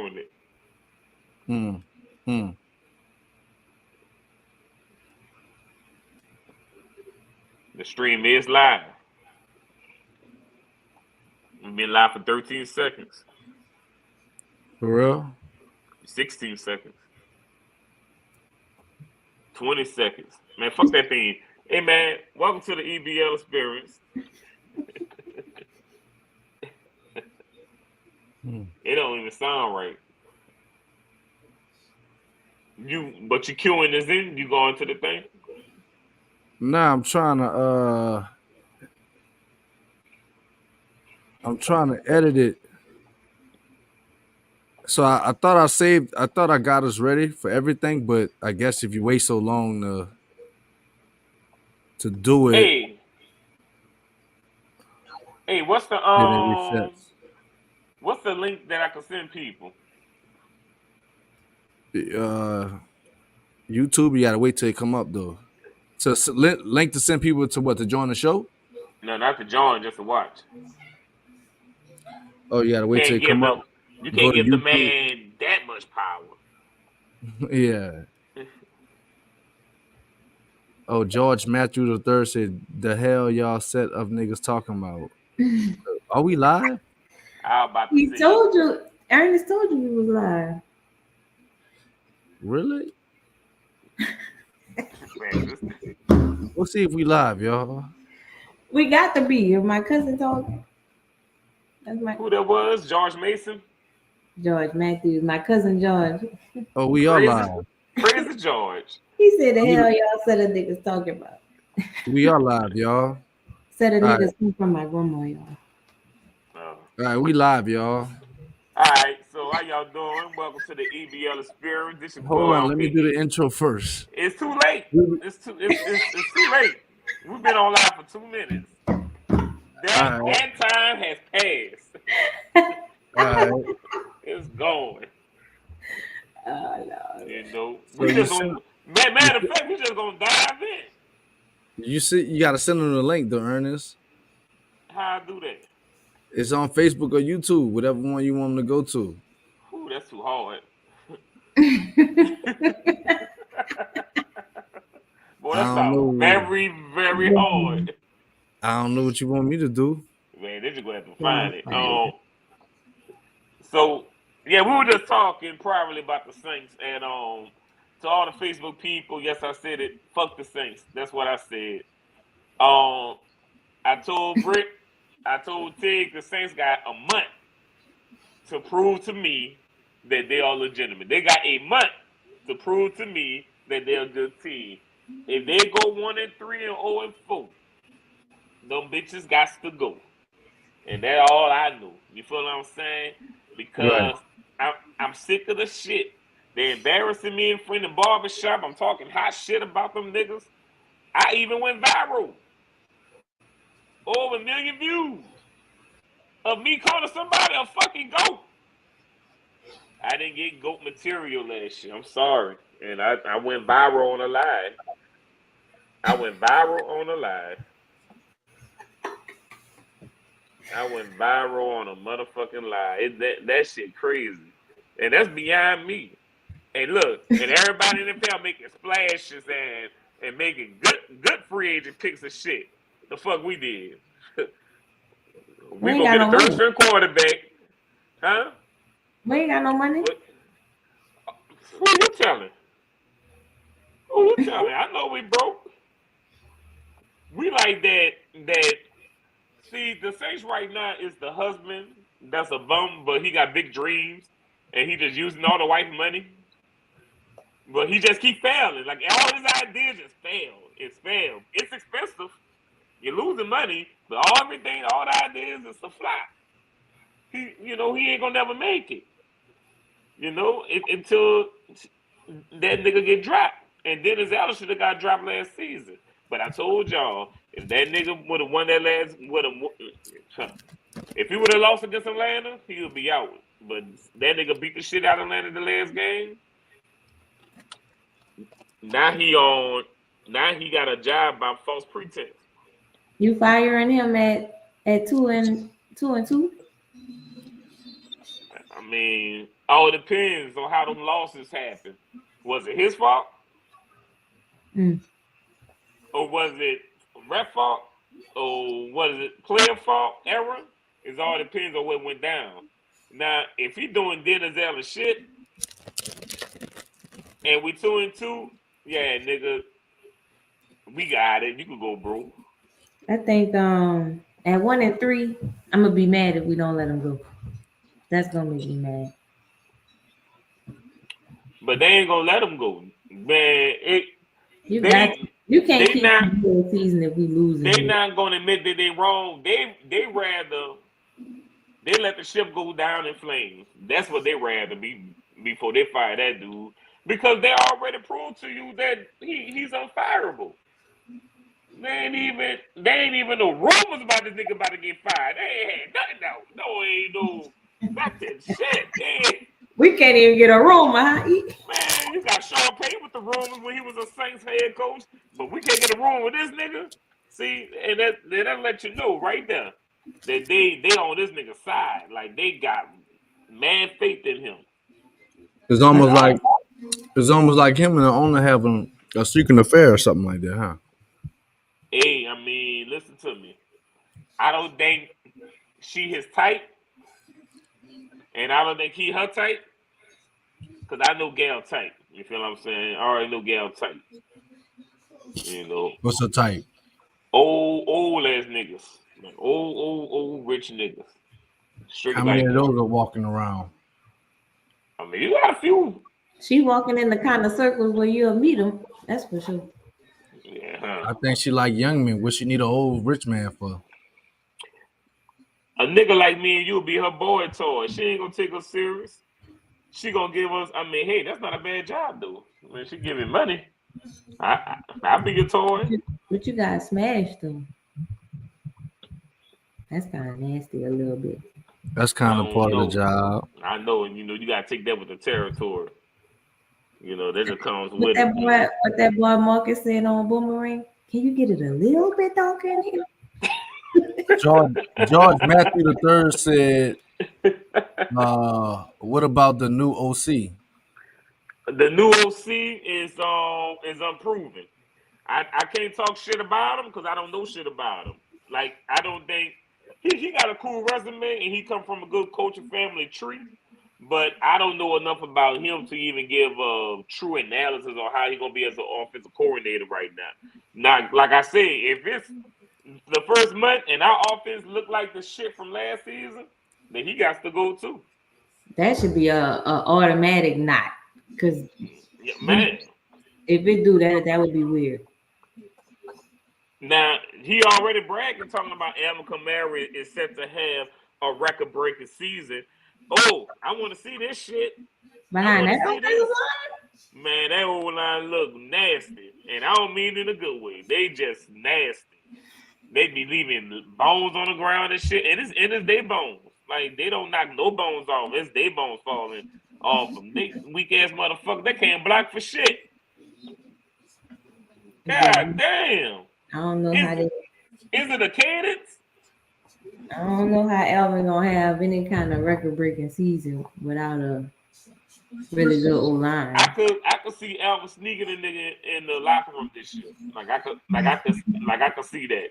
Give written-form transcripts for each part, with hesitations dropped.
ruined it. The stream is live. We've been live for 13 seconds. For real? 16 seconds. 20 seconds. Man, fuck that thing. Hey, man, welcome to the EBL experience. It don't even sound right. But you queuing this in? You going to the thing? Nah, I'm trying to edit it. So I thought I got us ready for everything, but I guess if you wait so long to do it, hey, what's the then it resets. What's the link that I can send people? YouTube, you gotta wait till it come up though. So link to send people to what, to join the show? No, not to join, just to watch. Oh, you gotta wait till it come up. You can't give the man that much power. Yeah. Oh, George Matthew III said, "The hell y'all set of niggas talking about? Are we live?" How about he told you, Ernest told you we was live. Really? We'll see if we live, y'all. We got to be. My cousin told me. Who that was? George Mason? George Matthews, my cousin George. Oh, we are live. Crazy George. He said, "The hell y'all said the niggas talking about?" We are live, y'all. Said the niggas come from my grandma, y'all. All right, we live, y'all. All right, so how y'all doing? Welcome to the EBL experience. This is Hold on, let me do the intro first. It's too late. It's too late. We've been on live for 2 minutes. That time has passed. All right. It's going. Oh no. You know, we just gonna, matter of fact, we just gonna dive in. You gotta send them the link though, Ernest. How I do that? It's on Facebook or YouTube, whatever one you want them to go to. Ooh, that's too hard. Boy, that sounds very, very hard. I don't know what you want me to do. Man, they're just gonna have to find it. So yeah, we were just talking privately about the Saints, and to all the Facebook people, yes, I said it. Fuck the Saints. That's what I said. I told Britt, I told Tig, the Saints got a month to prove to me that they are legitimate. They got a month to prove to me that they're a good team. If they go 1-3 and 0-4, them bitches got to go. And that's all I knew. You feel what I'm saying? Because I'm sick of the shit. They're embarrassing me in front of the barbershop. I'm talking hot shit about them niggas. I even went viral. Over 1 million views of me calling somebody a fucking goat. I didn't get goat material last year. I'm sorry. And I went viral on a live. I went viral on a motherfucking live. That shit crazy. And that's beyond me. And look, and everybody in the NFL making splashes and making good free agent picks of shit. The fuck we did. We gonna get a third-string quarterback. Huh? We ain't got no money. Who you telling? I know we broke. We like that. See, the Saints right now is the husband that's a bum, but he got big dreams, and he just using all the wife money. But he just keep failing. Like, all his ideas just fail. It's failed. It's expensive. You're losing money, but all the ideas is a flop. He ain't gonna never make it. Until that nigga get dropped. And Dennis Allen should have got dropped last season. But I told y'all, if that nigga would have won that if he would have lost against Atlanta, he would be out. But that nigga beat the shit out of Atlanta the last game. Now he got a job by false pretense. You firing him at 2-2? I mean, all depends on how them losses happen. Was it his fault? Mm. Or was it ref fault? Or was it player fault? Error? It all depends on what went down. Now, if he doing Denzel and shit, and we 2-2, yeah, nigga, we got it. You can go, bro. I think at 1-3, I'm gonna be mad if we don't let him go. That's gonna make me mad. But they ain't gonna let him go, man. You They can't they keep not the whole season if we losing. they Here. not gonna admit that they wrong. They rather they let the ship go down in flames. That's what they rather be before they fire that dude. Because they already proved to you that he's unfireable. They ain't even no rumors about this nigga about to get fired. They ain't had nothing. No, ain't no nothing. Shit. We can't even get a room, huh? Man, you got Sean Payton with the rumors when he was a Saints head coach, but we can't get a room with this nigga. See, and that let you know right there that they on this nigga's side. Like they got mad faith in him. It's almost like him and the owner having a secret affair or something like that, huh? Hey, I mean, listen to me. I don't think she his type, and I don't think he her type. Cause I know Gail type. You feel what I'm saying? I already know Gail type. You know, What's the type? old ass niggas, like old rich niggas. Straight How many like of that. those are walking around? I mean, you got a few. She walking in the kind of circles where you'll meet him. That's for sure. Yeah, huh? I think she like young men. What she need an old rich man for? A nigga like me and you'll be her boy toy. She ain't gonna take us serious. She gonna give us. I mean, hey, that's not a bad job though. I mean, she giving money. I'll be your toy. But you got smashed though. That's kind of nasty a little bit. That's I kind of don't part of the know. job. I know, and you gotta take that with the territory. That just comes What with that it. boy, what that boy Marcus said on Boomerang. Can you get it a little bit darker in here? George Matthew the Third said, "What about the new OC?" The new OC is unproven. I can't talk shit about him because I don't know shit about him. Like I don't think he got a cool resume and he come from a good coaching family tree, but I don't know enough about him to even give a true analysis on how he's gonna be as an offensive coordinator right now. Now, like I said, if it's the first month and our offense look like the shit from last season, then he got to go too. That should be a automatic not. Cause Yeah, man. if it do that, that would be weird. Now he already bragging talking about Alvin Kamara is set to have a record breaking season. Oh, I want to see this shit. I Behind want that to see offensive this. Man, that old line look nasty, and I don't mean it in a good way. They just nasty. They be leaving bones on the ground and shit, and it's their bones. Like they don't knock no bones off. It's their bones falling off them. They weak ass motherfucker. They can't block for shit. line, God damn. I don't know Is how they. is it a cadence? I don't know how Alvin gonna have any kind of record breaking season without a really good O line. I could see Alvin sneaking a nigga in the locker room this year. I could see that.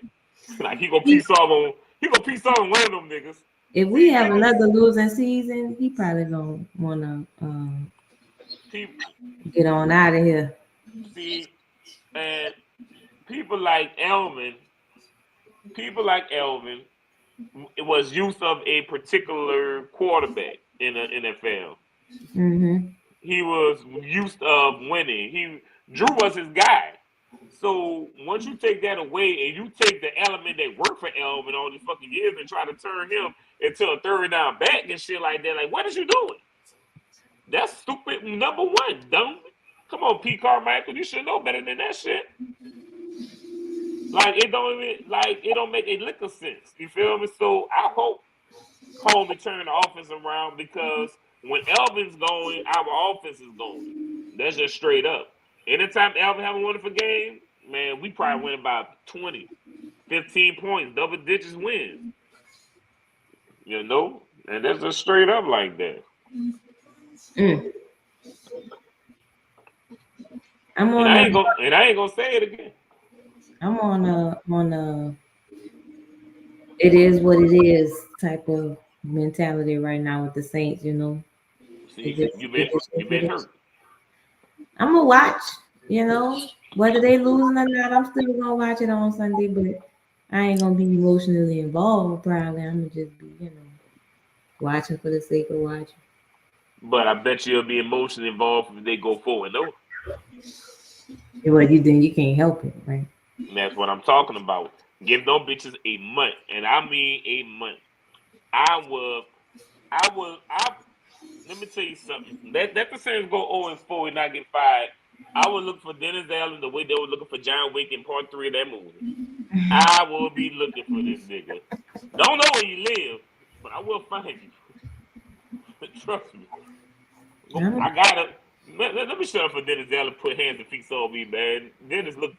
Like he gonna piece off on one of them niggas. If we have another losing season, he probably gonna wanna People get on out of here. see, and people like Elvin, it was use of a particular quarterback in the NFL. Mm-hmm. He was used of winning. Drew was his guy. So once you take that away and you take the element that worked for Elvin all these fucking years and try to turn him into a third down back and shit like that, like what is you doing? That's stupid. Number one, dumb. Come on, Pete Carmichael, you should know better than that shit. Like it don't make a lick of sense. You feel me? So I hope Homie turn the offense around because when Elvin's going, our offense is going. That's just straight up. Anytime Elvin have a wonderful game, man, we probably win about 20, 15 points, double digits wins. And that's just straight up like that. Mm. I'm And on I a ain't gonna say it again. I'm on a it is what it is type of mentality right now with the Saints, you know. See, It just you it been is. hurt. I'm gonna watch, you know, whether they losing or not, I'm still gonna watch it on Sunday, but I ain't gonna be emotionally involved probably. I'm gonna just be, you know, watching for the sake of watching. But I bet you'll be emotionally involved if they go 4-0. Well, you then you can't help it, right? And that's what I'm talking about. Give those bitches a month, and I mean a month. I would, I. Let me tell you something. That the Saints go 0-4 and not get fired. I would look for Dennis Allen the way they were looking for John Wick in part 3 of that movie. I will be looking for this nigga. Don't know where you live, but I will find you. Trust me. I'm, I gotta. Let me shut up for Dennis Allen. Put hands and feet on me, man. Dennis looks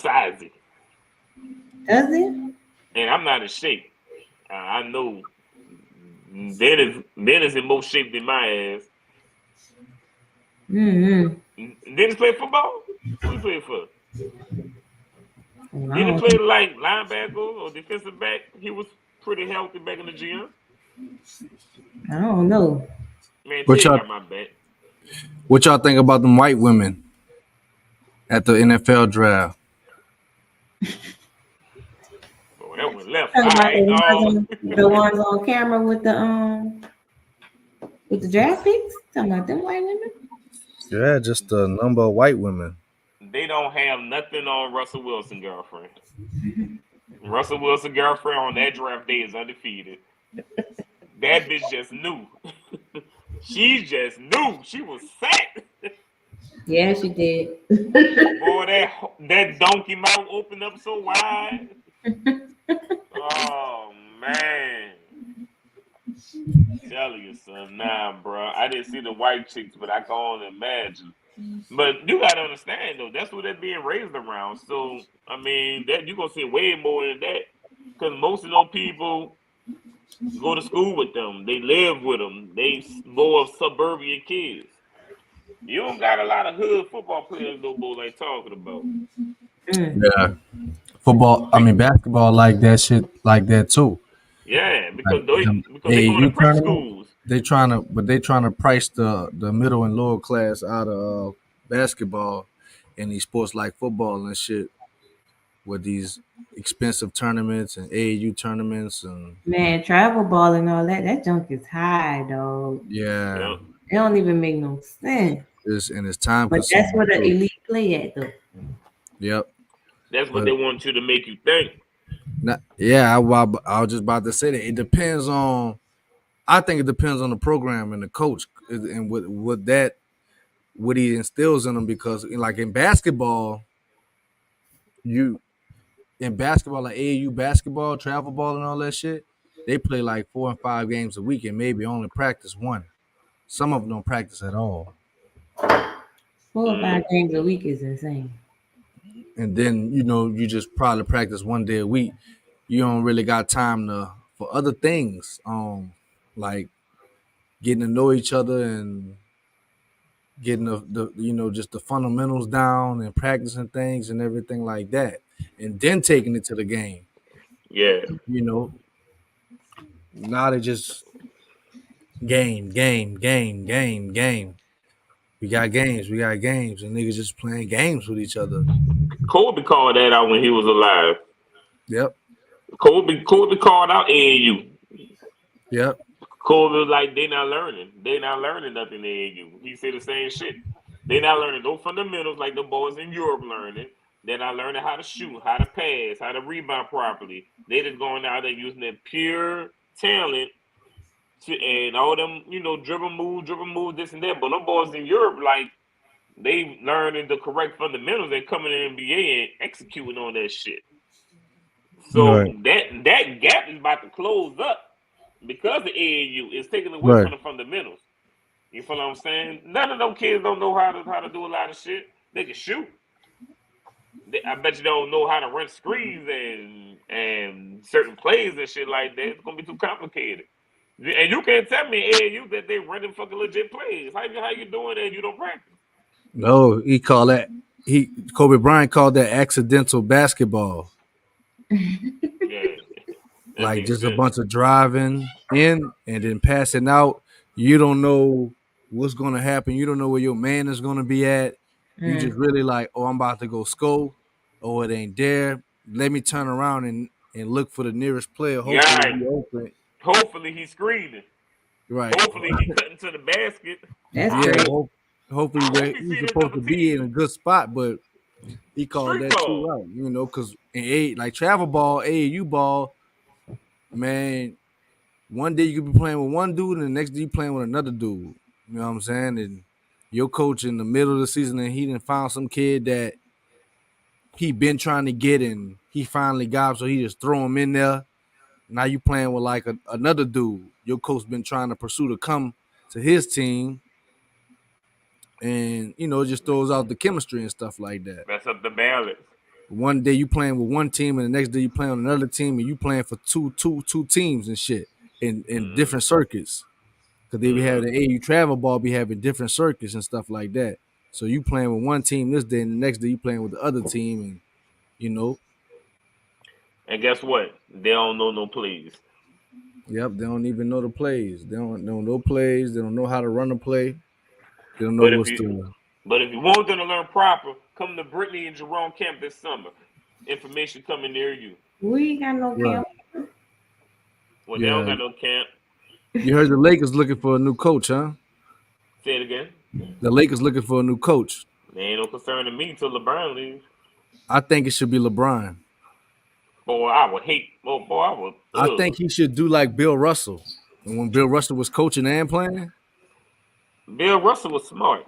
sizey, does it? and I'm not in shape. I know Dennis in more shape than my ass. Mm-hmm. Dennis play football. Who he play for? Well, Didn't he play like linebacker or defensive back? He was pretty healthy back in the gym. I don't know. Man, What Ted y'all got my back. what y'all think about them white women at the NFL draft? Oh, that went left. All Talking about right. the ones on camera with the draft picks. Talking about them white women. Yeah, just a number of white women. They don't have nothing on Russell Wilson, girlfriend. Russell Wilson, girlfriend on that draft day is undefeated. That bitch just knew. She just knew. She was set. Yeah, she did. Boy, that donkey mouth opened up so wide. Oh man. Tell you, son. Nah, bro. I didn't see the white chicks, but I can only imagine. But you gotta understand though, that's what they're being raised around. So I mean, that you gonna see way more than that, because most of those people go to school with them, they live with them, they more of suburban kids. You don't got a lot of hood football players no more like talking about. Mm. Yeah, football. I They, mean basketball like that shit like that too. yeah, Like them because they going to AAU prep tournament, schools. they trying to price the middle and lower class out of basketball and these sports like football and shit with these expensive tournaments and AAU tournaments and Man, travel ball and all that. That junk is high, dog. yeah, Yeah, It don't even make no sense. it's time But that's consuming where the too. elite play at, though. Yep, that's what they but want you to make you think. not, yeah, I was just about to say that it depends on. I think it depends on the program and the coach and what he instills in them because like in basketball, you in basketball like AAU basketball, travel ball and all that shit, they play like 4 and 5 games a week and maybe only practice one. Some of them don't practice at all. 4 or 5 games a week is insane. And then you just probably practice one day a week. You don't really got time to for other things, like getting to know each other and getting the just the fundamentals down and practicing things and everything like that, and then taking it to the game. Yeah, You know, now they just game. We got games, and niggas just playing games with each other. Kobe called that out when he was alive. Yep, Kobe called out AAU. yep, Kobe was like, they not learning. They not learning nothing in AAU. He said the same shit. They not learning no fundamentals like the boys in Europe learning. They're not learning how to shoot, how to pass, how to rebound properly. They just going out there using their pure talent and all them, dribble move, this and that. But them boys in Europe, like, they learning the correct fundamentals and coming in the NBA and executing on that shit. So right, that gap is about to close up because the AAU is taking away right. from the fundamentals. You feel what I'm saying? None of them kids don't know how to do a lot of shit. They can shoot. I bet you don't know how to run screens and certain plays and shit like that. It's gonna be too complicated. And you can't tell me, AAU, that they running fucking legit plays. How you doing that? You don't practice. No, Kobe Bryant called that accidental basketball. Yeah, that Like makes just a sense. bunch of driving in and then passing out. You don't know what's gonna happen. You don't know where your man is gonna be at. You just really like, oh, I'm about to go score. Oh, it ain't there. Let me turn around and look for the nearest player. Yeah, Hopefully right. he open. Hopefully he's screening. Right. Hopefully he cutting to the basket. That's I Yeah. great. hope Hopefully I where hope he he's see the supposed double to be in a team. good spot, but he called Street that ball. too out. Because in like travel ball, AAU ball, man. One day you could be playing with one dude, and the next day you playing with another dude. You know what I'm saying? And your coach in the middle of the season, and he didn't found some kid that he been trying to get, and he finally got him, so he just throw him in there. Now you playing with like another dude. Your coach been trying to pursue to come to his team, and it just throws out the chemistry and stuff like that. Mess up the balance. One day you playing with one team, and the next day you playing on another team, and you playing for two teams and shit in Mm-hmm. different circuits. Because they be having the AU travel ball, be having different circuits and stuff like that. So you playing with one team this day, and the next day you playing with the other team, and you know, And guess what? They don't know no plays. yep, they don't even know the plays. They don't know no plays. They don't know how to run a play. They don't know But if what's you the but if you want them to learn proper, come to Brittany and Jerome camp this summer. Information coming near you. We ain't got no right. camp. Well, they don't Yeah, got no camp. you heard the Lakers looking for a new coach, huh? Say it again. The Lakers looking for a new coach. They ain't no concern to me until LeBron leaves. I think it should be LeBron. Boy, I would hate. Oh, boy, I would. I think he should do like Bill Russell. And when Bill Russell was coaching and playing, Bill Russell was smart.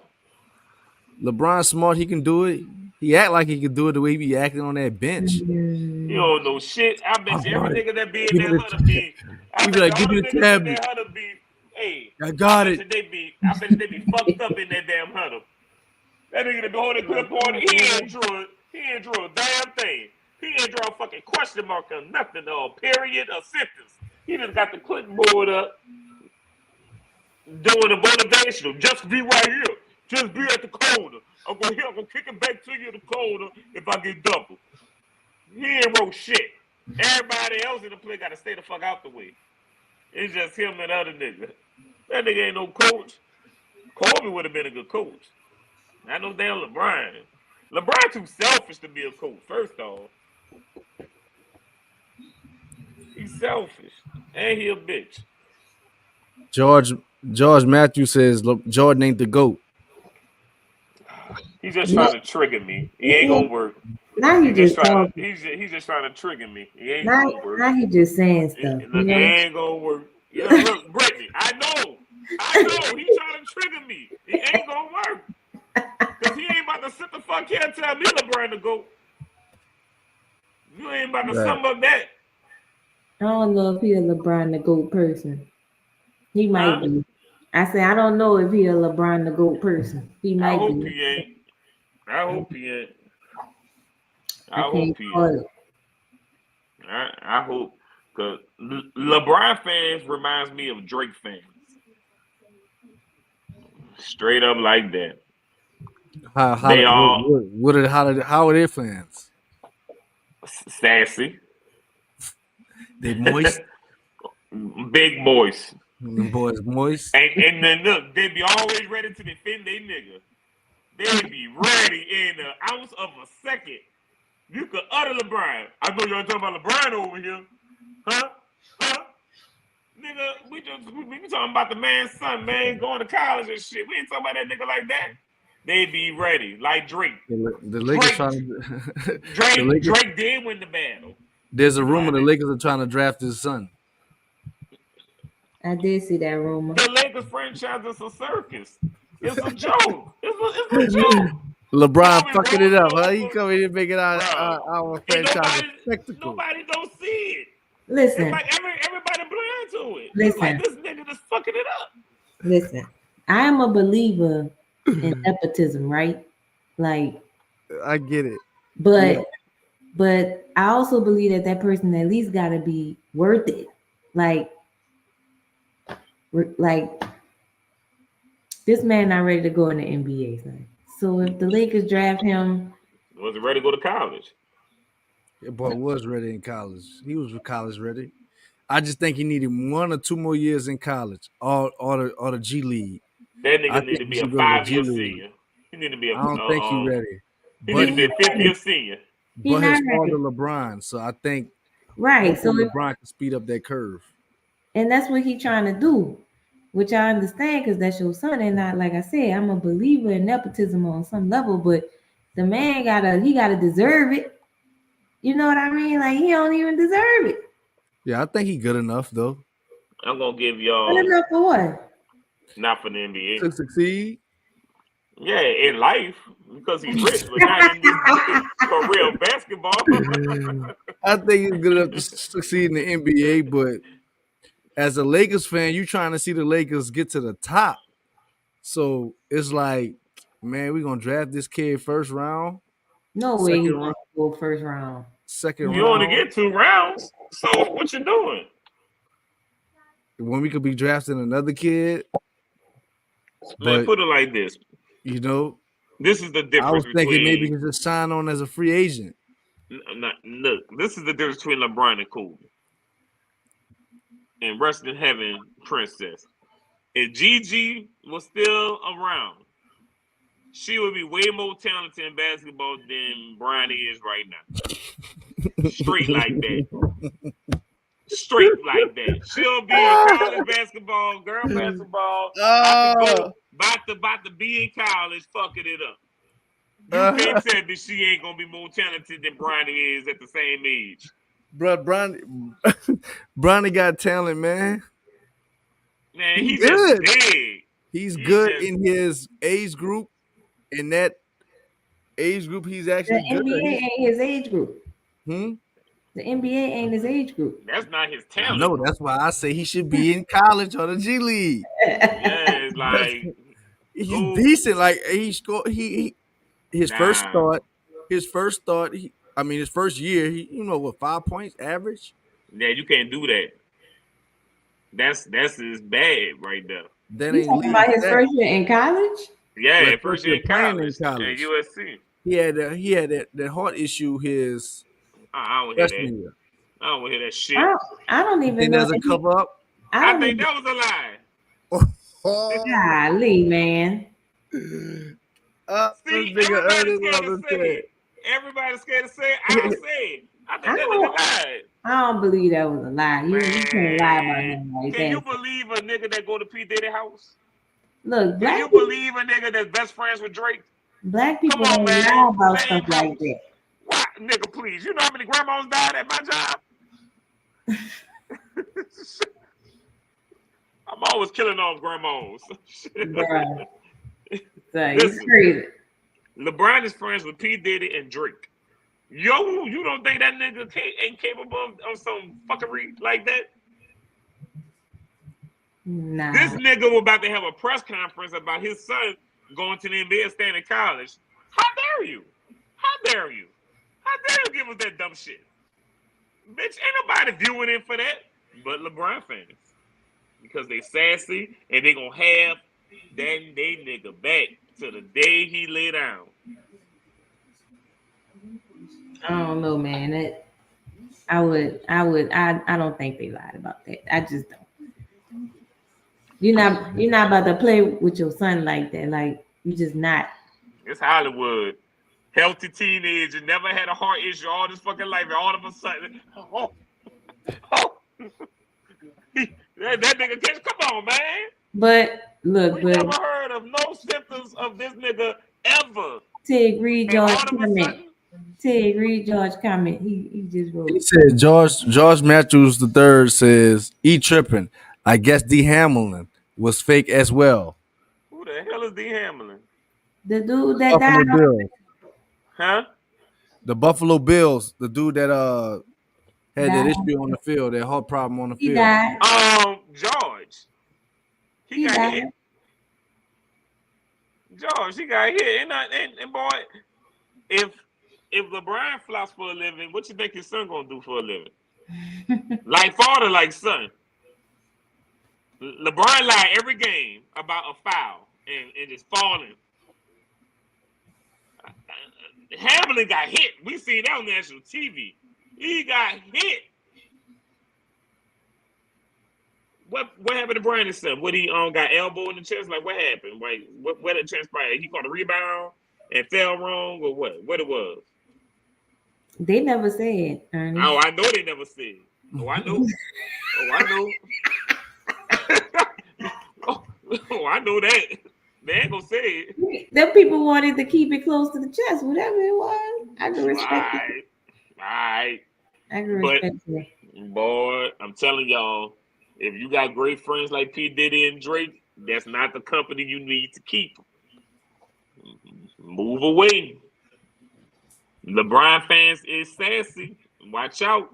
LeBron smart, he can do it. He act like he can do it the way he be acting on that bench. You don't know shit. I bet you every nigga that be in Give me that the huddle be. I he be bet like, you give all me the the niggas in tablet. that huddle be. Hey, I got bet it. you they be. I bet you they be fucked up in that damn huddle. That nigga that be holding clip on. He ain't drew a damn thing. He ain't draw a fucking question mark or nothing or a period or sentence. He just got the clipboard up, doing a motivational. Just be right here. Just be at the corner. I'm gonna kick it back to you in the corner if I get double. He ain't wrote shit. Everybody else in the play got to stay the fuck out the way. It's just him and other nigga. That nigga ain't no coach. Kobe would have been a good coach. Not no damn LeBron. LeBron too selfish to be a coach. First off, he's selfish and he a bitch. George Matthews says Jordan ain't the GOAT. He's just trying to trigger me. He ain't gonna work. Now he just talking. He's just trying to trigger me. He ain't Now, gonna work. now he just saying stuff. Look, it ain't gonna work. Yeah, look, Brittany, I know. He's trying to trigger me. It ain't gonna work. Cause he ain't about to sit the fuck here and tell me LeBron to go. You ain't about to sum up that. I don't know if he a LeBron the GOAT person. He might be. I say I don't know if he a LeBron the GOAT person. He might be. I hope he ain't. I hope he ain't. I hope, because LeBron fans reminds me of Drake fans. Straight up like that. How are their fans? Sassy. They moist. Big moist. Them boys moist. And then look, they be always ready to defend their nigga. They be ready in an ounce of a second. You could utter LeBron. I know y'all talking about LeBron over here. Huh? Nigga, we talking about the man's son, man, going to college and shit. We ain't talking about that nigga like that. They be ready, like Drake. The Lakers trying to Drake did win the battle. There's a rumor the Lakers are trying to draft his son. I did see that rumor. The Lakers franchise is a circus. It's a joke. It's a joke. LeBron fucking it up, huh? He coming here making our franchise a spectacle. Nobody don't see it. Listen. It's like everybody blind to it. Listen. It's like this nigga just fucking it up. Listen, I am a believer in nepotism, right? Like, I get it. But I also believe that person at least got to be worth it. Like, like this man not ready to go in the NBA, son. So if the Lakers draft him, Was ready to go to college. That boy was ready in college. He was college ready. I just think he needed 1 or 2 more years in college, or the G League. That I nigga need think to he be a should go to the G 5-year League. senior. He need to be a I don't think he's ready, he need but to be a 5th-year senior. he his not father ready. LeBron. So I think Right. So hopefully if, LeBron can speed up that curve. and that's what he trying to do, which I understand because that's your son. And not like I said, I'm a believer in nepotism on some level, but the man gotta deserve it. You know what I mean? Like he don't even deserve it. Yeah, I think he good enough though I'm gonna give Good y'all enough for what? not for the NBA. to succeed. Yeah, in life because he's rich, but not in this for real basketball. I think he's good enough to succeed in the NBA, but as a Lakers fan, you trying to see the Lakers get to the top. So it's like, man, we're gonna draft this kid first round, No way he second gonna go first round. second You only round, get 2 rounds, so what you doing? when we could be drafting another kid. Man, But put it like this. you know, This is the I difference was thinking maybe between he just sign on as a free agent. look. This is the difference between LeBron and Kobe. And rest in heaven, Princess. If Gigi was still around, she would be way more talented in basketball than Bronny is right now. Straight like that. Straight like that. She'll be in college basketball, girl basketball. About to be in college, fucking it up. You can't tell me she ain't gonna be more talented than Bronny is at the same age. Bro, Bronny got talent, man. Man, He's he's just good. big. He's He's good just- in his age group. In that age group, he's The actually good. NBA ain't his age group. Hmm? The NBA ain't his age group. That's not his I talent. know. That's why I say he should be in college or the G League. Yeah, it's like He's Ooh. decent. Like he scored. His first Nah. start. His first year. He 5 points average. yeah, you can't do that. That's his bad right there. That You ain't talking league about his stats. first year in college? Yeah, Well, first year in playing college, in college. at USC. He had that heart issue his I don't hear freshman that. year. I don't hear that shit. I don't even Then know. there's a that he- cover up. I I don't think even, that was a lie. golly, man. See, This nigga everybody's Ernest scared to Robinson say said. it. Everybody's scared to say it. I say it. I think I that don't- nigga lied. I don't believe that was a lie. You can't lie about nothing like Can you that. believe a nigga that go to P. Diddy house? Look, Can you black people, believe a nigga that's best friends with Drake? black people Come on, don't man. lie about Same stuff like house. that. What, nigga, please. You know how many grandmas died at my job? I'm always killing off grandmas. Bruh. So, you Listen. crazy. LeBron is friends with P. Diddy and Drake. Yo, you don't think that nigga ain't capable of some fuckery like that? Nah. This nigga was about to have a press conference about his son going to the NBA and staying in college. How dare you? How dare you? How dare you give us that dumb shit? Bitch, ain't nobody viewing in for that but LeBron fans. Because they sassy and they gonna have that they nigga back to the day he lay down. I don't know, man. That I don't think they lied about that. I just don't. You're not about to play with your son like that. Like you just not. It's Hollywood. Healthy teenager, never had a heart issue all this fucking life, and all of a sudden, that nigga catch. Come on, man. But look, We but never heard of no symptoms of this nigga ever. Tig Reed And all George of a comment. sudden, Tig Reed George comment. He just wrote. He said George Matthews III says he tripping. I guess D Hamlin was fake as well. who the hell is D. Hamlin? The dude that Buffalo died. Bills. Huh? The Buffalo Bills, the dude that had that Died. issue on the field, that heart problem on the He field. died. George. He He got died. hit. George, he got hit. And boy, if LeBron flops for a living, what you think his son gonna do for a living? Like father, like son. LeBron lied every game about a foul and just falling. Hamilton got hit. We seen that on national TV. He got hit. What happened to Brandon son? What he got elbow in the chest? Like what happened? Like what did transpire? He caught a rebound and fell wrong or what? What it was? They never said. Ernie. Oh, I know they never said. Oh, I know. Oh, I know that. They ain't gonna say it. Them people wanted to keep it close to the chest, whatever it was. I can respect it. All right. I can respect it. Boy, I'm telling y'all, if you got great friends like P. Diddy and Drake, that's not the company you need to keep. Move away. LeBron fans is sassy. Watch out.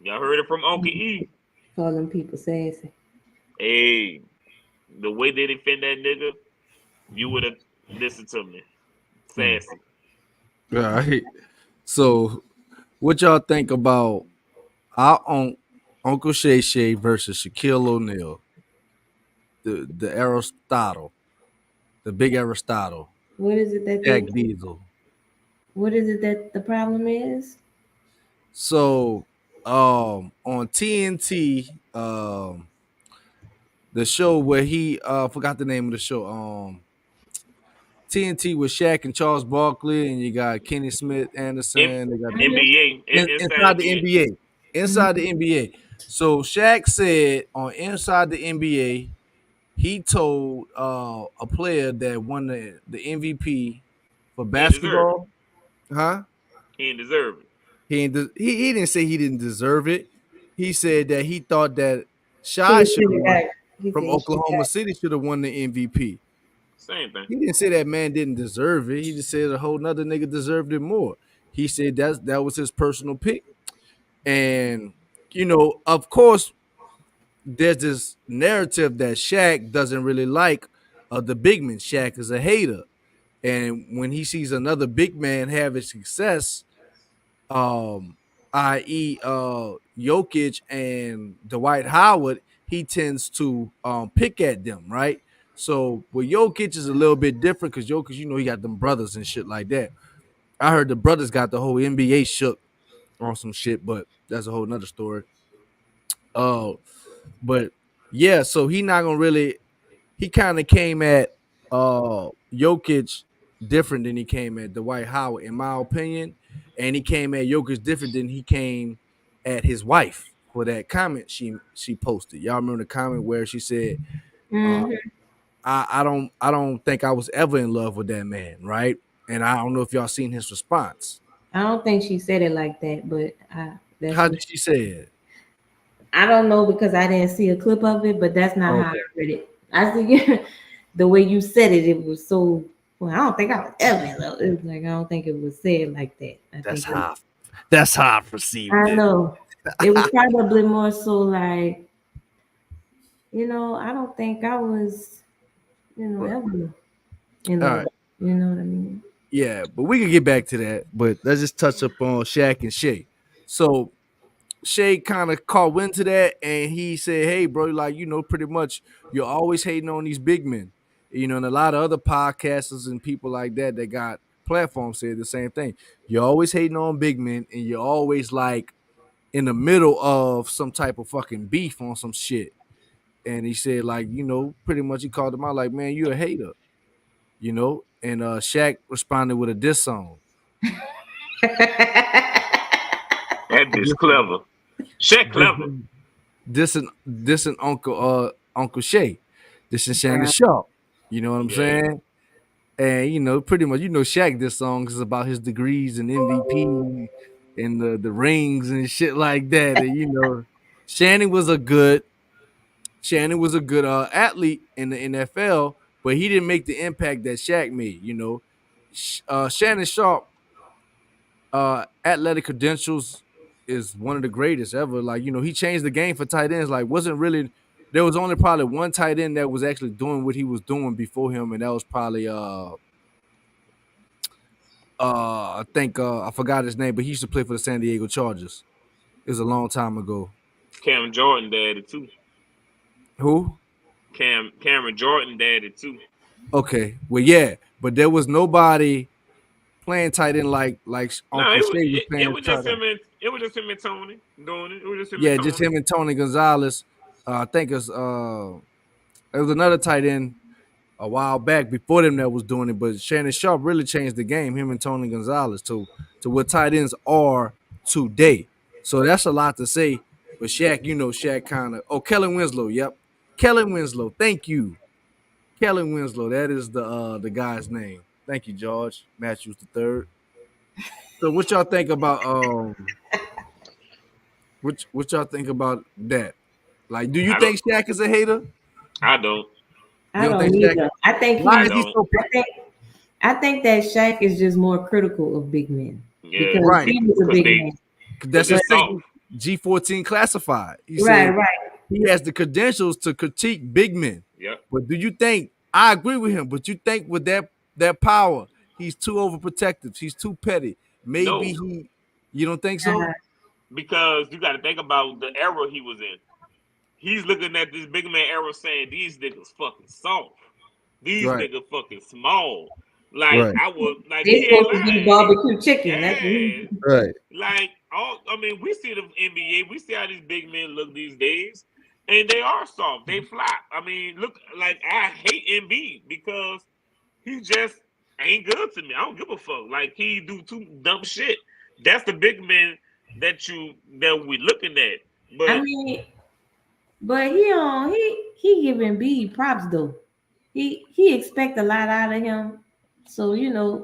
Y'all heard it from Uncle E. Call them people sassy. Hey, the way they defend that nigga, you would have listened to me. Sassy. All right. So, what y'all think about our Uncle Shay Shay versus Shaquille O'Neal? The Aristotle. The big Aristotle. What is it that Jack Diesel. What is it that the problem is? So, on TNT, the show where he forgot the name of the show. TNT with Shaq and Charles Barkley, and you got Kenny Smith Anderson. They got NBA inside the NBA. Inside the NBA. So Shaq said on Inside the NBA, he told a player that won the MVP for basketball. He didn't deserve it. He didn't say he didn't deserve it. He said that he thought that Shy from Oklahoma City should have won the MVP. Same thing. He didn't say that man didn't deserve it. He just said a whole nother nigga deserved it more. He said that was his personal pick. And, of course, there's this narrative that Shaq doesn't really like the big man. Shaq is a hater. And when he sees another big man having success, i.e. Jokic and Dwight Howard, he tends to pick at them, right? So with Jokic is a little bit different because Jokic, he got them brothers and shit like that. I heard the brothers got the whole NBA shook on some shit, but that's a whole nother story. But yeah, so he not gonna really. He kind of came at Jokic different than he came at Dwight Howard, in my opinion, and he came at Jokic different than he came at his wife for that comment she posted. Y'all remember the comment where she said, I don't think I was ever in love with that man, right? And I don't know if y'all seen his response. I don't think she said it like that, but how did she say it? I don't know because I didn't see a clip of it, but that's not how I read it. I think the way you said it, it was so. Well, I don't think I was ever in love. It was like I don't think it was said like that. That's how I perceived it. I know it was probably more so like, I don't think I was, ever in love. Right. You know what I mean? Yeah, but we can get back to that. But let's just touch up on Shaq and Shay. So Shay kind of caught wind to that, and he said, "Hey, bro, like pretty much you're always hating on these big men, and a lot of other podcasters and people like that got platforms said the same thing. You're always hating on big men, and you're always like in the middle of some type of fucking beef on some shit." And he said, like, pretty much he called him out like, "Man, you're a hater," And Shaq responded with a diss song. That is clever. Shaq clever. Dissing Uncle Shay. Dissing Shannon Sharp. You know what I'm saying? And pretty much, Shaq this song is about his degrees and MVP and the rings and shit like that. And Shannon was a good athlete in the NFL, but he didn't make the impact that Shaq made. Shannon Sharp athletic credentials is one of the greatest ever. Like, he changed the game for tight ends. Like, there was only probably one tight end that was actually doing what he was doing before him, and that was probably I think I forgot his name, but he used to play for the San Diego Chargers. It was a long time ago. Cam Jordan did it too. Who? Cameron Jordan did it too. Okay. Well, yeah, but there was nobody playing tight end like No, Uncle Shea was it playing was tight just end. him and Tony doing it. It was just him and Yeah, just Tony. him and Tony Gonzalez. I think it's there was another tight end a while back before them that was doing it, but Shannon Sharp really changed the game, him and Tony Gonzalez, to what tight ends are today. So that's a lot to say. But Shaq, Shaq kind of Kellen Winslow, yep. Kellen Winslow, thank you. Kellen Winslow, that is the guy's name. Thank you, George. Matthews the third. So what y'all think about what y'all think about that? Like, do you I don't. think Shaq is a hater? I don't. You I don't don't think Shaq? either. I think Why I is he's. he don't. so I think that Shaq is just more critical of big men Yeah, because Right. he was a because big man. That's they his soft. thing. G14 classified. He Right, said right. he has the credentials to critique big men. Yep. But do you think I agree with him? But you think with that power, he's too overprotective. He's too petty. Maybe No, you don't think so? because you got to think about the era he was in. He's looking at this big man era saying these niggas fucking soft. These Right. niggas fucking small. Like Right. I was like They're he ain't supposed to be lying. barbecue chicken. That's what Yeah. Right. Like I mean, we see the NBA, we see how these big men look these days, and they are soft. They flop. I mean, look, like I hate Embiid because he just ain't good to me. I don't give a fuck. Like he do too dumb shit. That's the big man that we looking at. I But mean, but he giving B props though. He expect a lot out of him. So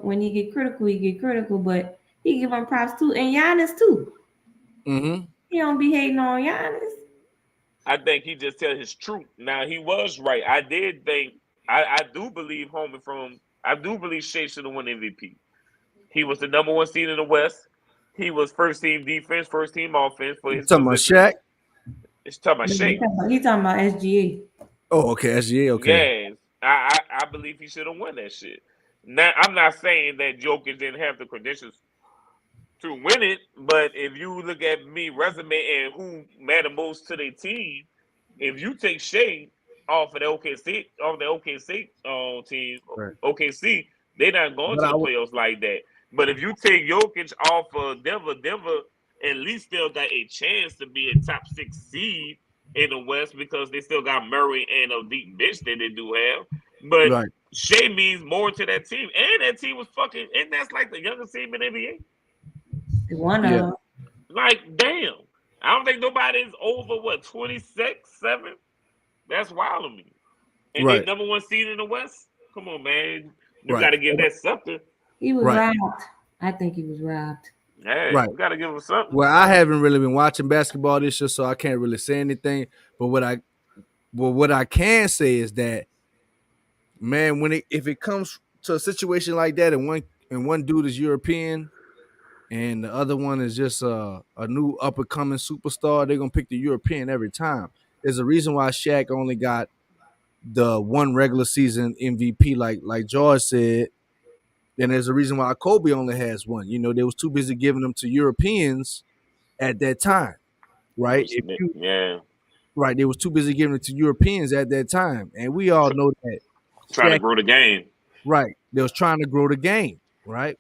when he get critical, he get critical, but he give him props too, and Giannis too. Mm-hmm. He don't be hating on Giannis. I think he just tell his truth. Now he was right. I did think I do believe I do believe Shea should have won MVP. He was the number one seed in the West. He was first team defense, first team offense for You his talking about position. Shaq? It's talking about Shea. He talking about SGA. Oh, okay. SGA, okay. Yes, I believe he should have won that shit. Now I'm not saying that Jokic didn't have the credentials to win it, but if you look at me resume and who mattered most to their team, if you take Shea off of the OKC team, Right. OKC, they're not going But to the playoffs like that. But if you take Jokic off of Denver at least still got a chance to be a top 6 seed in the West because they still got Murray and a deep bench that they do have. But right. Shea means more to that team, and that team was fucking, and that's like the youngest team in the NBA. One of Yeah. them. Like, damn. I don't think nobody's over 26, 7. That's wild to me. And Right. they number one seed in the West. Come on, man. You Right. got to give that something. He was Right. robbed. I think he was robbed. Hey, Right. you got to give him something. Well, I haven't really been watching basketball this year, so I can't really say anything. But what I can say is that, man, if it comes to a situation like that, and one dude is European, and the other one is just a new up and coming superstar, they're gonna pick the European every time. There's a reason why Shaq only got the one regular season MVP, like George said, and there's a reason why Kobe only has one. They was too busy giving them to Europeans at that time, right? Yeah. Right, they was too busy giving it to Europeans at that time, and we all know that. Trying to Shaq, grow the game. right, they was trying to grow the game, right?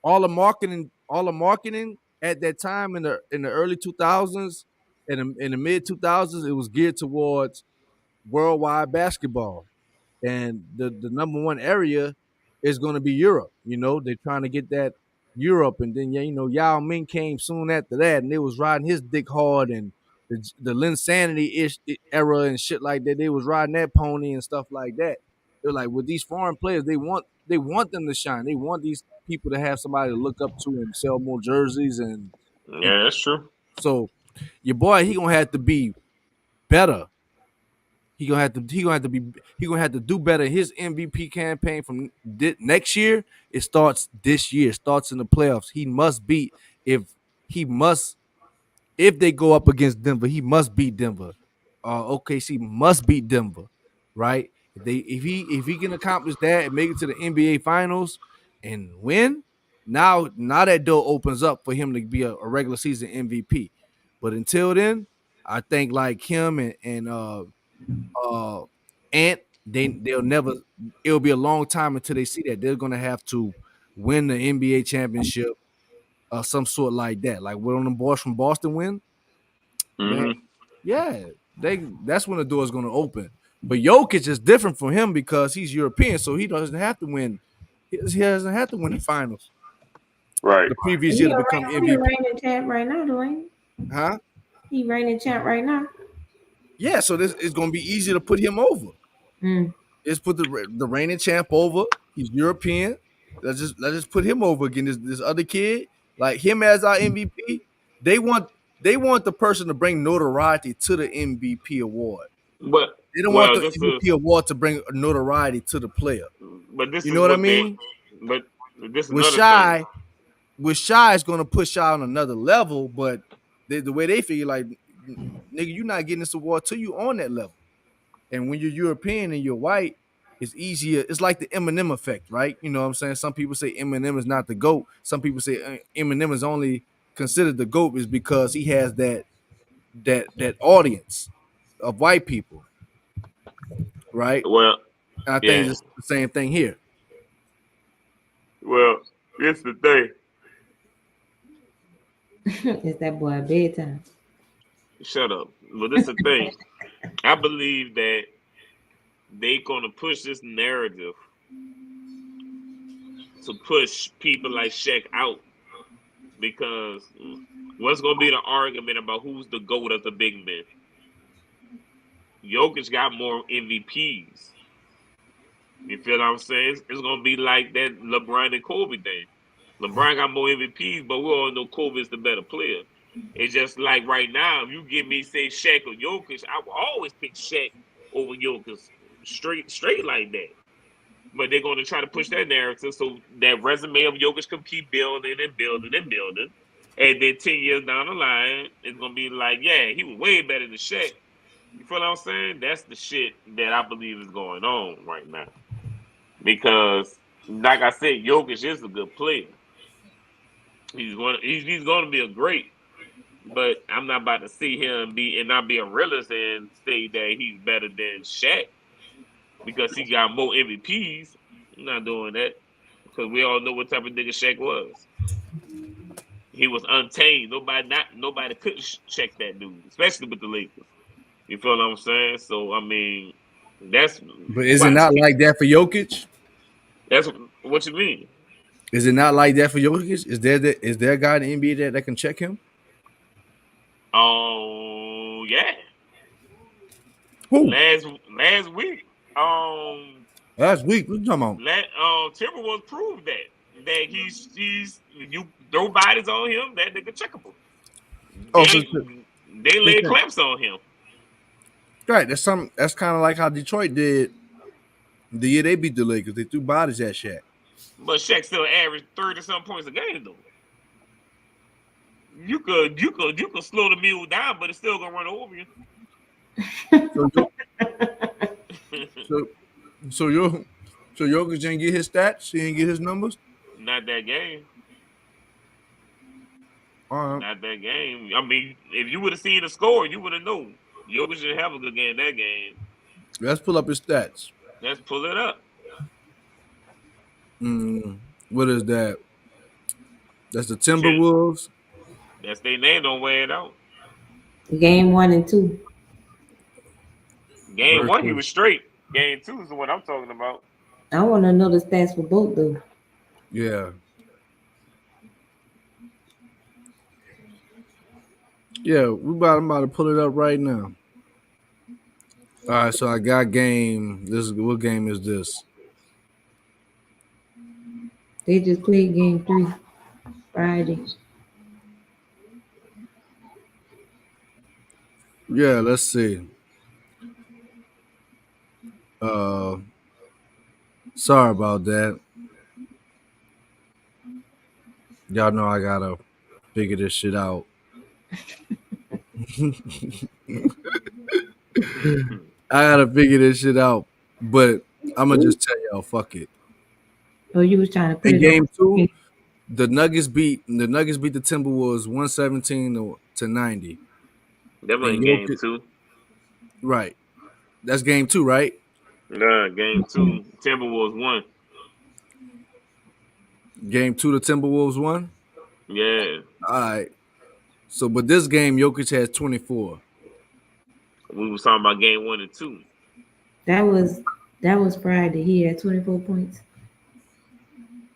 All the marketing at that time in the early 2000s and in the mid 2000s, it was geared towards worldwide basketball, and the number one area is going to be Europe. They're trying to get that Europe, and then Yao Ming came soon after that, and they was riding his dick hard, and the Linsanity ish era and shit like that. They was riding that pony and stuff like that. They're like, with these foreign players, they want them to shine. They want these people to have somebody to look up to and sell more jerseys, and Yeah, that's true. so your boy, he gonna have to be better. He gonna have to do better. His MVP campaign from next year, it starts this year. It starts in the playoffs. He must beat if they go up against Denver, he must beat Denver. OKC must beat Denver, right? If he can accomplish that and make it to the NBA Finals and win, now that door opens up for him to be a regular season MVP. But until then, I think like him and Ant, they'll never. It'll be a long time until they see that they're gonna have to win the NBA championship or some sort like that. Like when the boys from Boston win, man, Mm-hmm. yeah, that's when the door is gonna open. But Jokic is different from him because he's European, so he doesn't have to win. He doesn't have to win the finals Right. the previous year to become He a MVP. reigning champ right now, though, ain't Huh? he? He reigning champ right now. Yeah, so this is gonna be easy to put him over. Mm. Let's put the reigning champ over. He's European. Let's just put him over again. This other kid, like him as our MVP. They want the person to bring notoriety to the MVP award. But They don't want well, the this MVP is award to bring notoriety to the player. but this You is know what I what they. mean? But this is With another Shy, thing. is going to push Shy on another level, but the way they feel like, nigga, you're not getting this award till you on that level. And when you're European and you're white, it's easier. It's like the Eminem effect, right? You know what I'm saying? Some people say Eminem is not the GOAT. Some people say Eminem is only considered the GOAT is because he has that audience of white people, right? Well, And I think yeah. it's the same thing here. Well, this the thing. It's that boy bedtime. Shut up. But this the thing. I believe that they gonna push this narrative to push people like Shaq out because what's gonna be the argument about who's the GOAT of the big men? Jokic got more MVPs. You feel what I'm saying? It's gonna be like that LeBron and Kobe thing. LeBron got more MVPs, but we all know Kobe's the better player. It's just like right now, if you give me say Shaq or Jokic, I will always pick Shaq over Jokic, straight like that. But they're going to try to push that narrative so that resume of Jokic can keep building and building and building. And then 10 years down the line, it's going to be like, yeah, he was way better than Shaq. You feel what I'm saying? That's the shit that I believe is going on right now. Because, like I said, Jokic is a good player. He's going to be a great, but I'm not about to see him not be a realist and say that he's better than Shaq because he got more MVPs. I'm not doing that because we all know what type of nigga Shaq was. He was untamed. Nobody could check that dude, especially with the Lakers. You feel what I'm saying? So I mean, that's. But is it not like that for Jokic? That's what you mean. Is it not like that for Jokic? Is there a guy in the NBA that can check him? Oh yeah. Who? Last week. Last week. What you talking about? Timberwolves proved that he's you throw bodies on him, that nigga checkable. They laid clamps on him. Right. That's kind of like how Detroit did the year they beat the Lakers. They threw bodies at Shaq. But Shaq still averaged 30-some points a game though. You could slow the mule down, but it's still gonna run over you. So Jokic didn't get his stats. He didn't get his numbers. Not that game. All right. Not that game. I mean, if you would have seen the score, you would have known. Jokic didn't have a good game that game. Let's pull up his stats. Let's pull it up. What is that? That's the Timberwolves. That's their name. Don't wear it out. Game 1 and 2. Game 1, he was straight. Game 2 is what I'm talking about. I want to know the stats for both though. Yeah. Yeah, I'm about to pull it up right now. All right, so I got game. What game is this? They just played game 3 Friday. Yeah, let's see. Sorry about that. Y'all know I gotta figure this shit out. I gotta figure this shit out, but I'm gonna just tell y'all, fuck it. Oh, you was trying to put in it game on. 2, the Nuggets beat the Timberwolves 117 to 90. That was and game Jokic. 2. Right. That's game 2, right? Nah, game 2. Timberwolves won. Game 2, the Timberwolves won. Yeah. All right. So, but this game, Jokic has 24. We was talking about game 1 and 2. That was Friday. He had 24 points.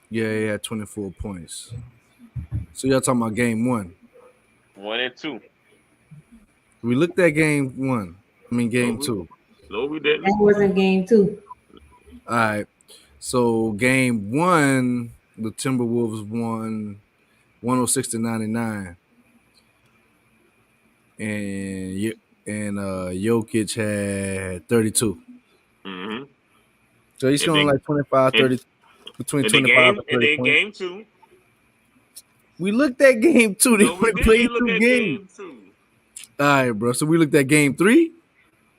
Yeah, he had 24 points. So y'all talking about game 1. 1 and 2. We looked at game 1. I mean game 2. No, we didn't. That wasn't game 2. All right. So game 1, the Timberwolves won 106-99. And Jokic had 32. Mm-hmm. So he's showing like 25, 30, between 25 and 30 and then points. game 2. We looked at game 2. They No, we played didn't look 2 at games. game 2. All right, bro. So we looked at game 3.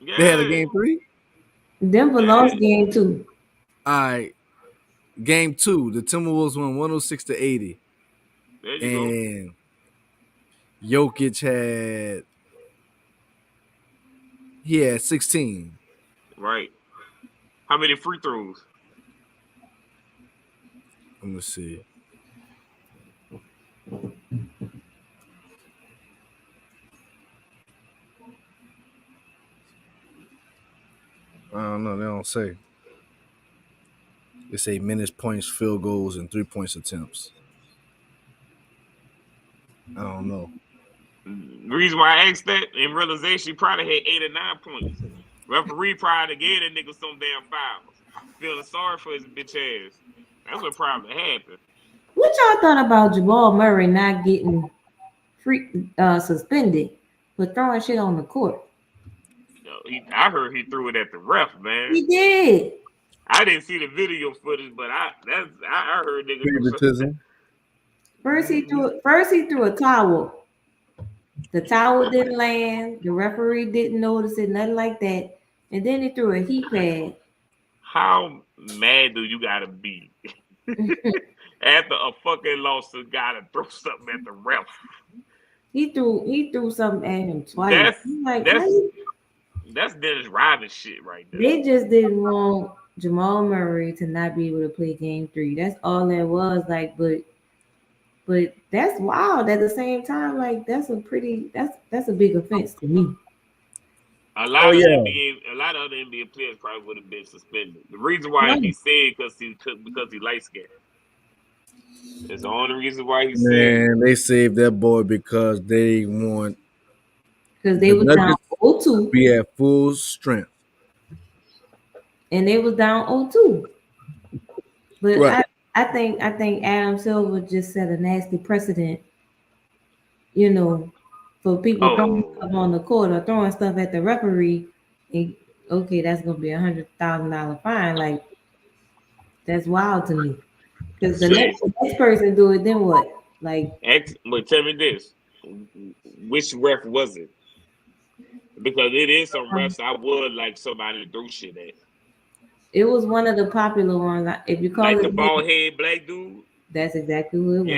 Yeah. They had a game 3. Denver lost game 2. All right. Game 2, the Timberwolves won 106-80. There you And Jokic had 16. Right. How many free throws? Let me see. I don't know. They don't say. They say minutes, points, field goals, and 3-point attempts. I don't know. The reason why I asked that, in realization, he probably had 8 or 9 points. Referee probably gave that nigga some damn fouls. Feeling sorry for his bitch ass. That's what probably happened. What y'all thought about Jamal Murray not getting suspended for throwing shit on the court? I heard he threw it at the ref, man. He did. I didn't see the video footage, but I heard niggas. Favoritism. First he threw a towel. The towel didn't land. The referee didn't notice it, nothing like that. And then he threw a heat pad. How mad do you gotta be after a fucking lawsuit? Gotta throw something at the ref. He threw something at him twice. That's Dennis Rodman shit right there. They just didn't want Jamal Murray to not be able to play game 3. That's all that was. Like, but that's wild. At the same time, like that's a big offense to me. A lot of other NBA players probably would have been suspended. The reason why he said because he light skinned. It's the only reason why he said. Man, they saved that boy because they want. Because they was down 0-2. Be at full strength. And they was down 0-2. But right. I think Adam Silver just set a nasty precedent, you know, for people throwing stuff on the court or throwing stuff at the referee. And, okay, that's gonna be $100,000 fine. Like, that's wild to me. Because the next person do it, then what? Like, but tell me this: which ref was it? Because it is some refs I would like somebody to throw shit at. It was one of the popular ones. If you call like it the bald head black dude. That's exactly who it was.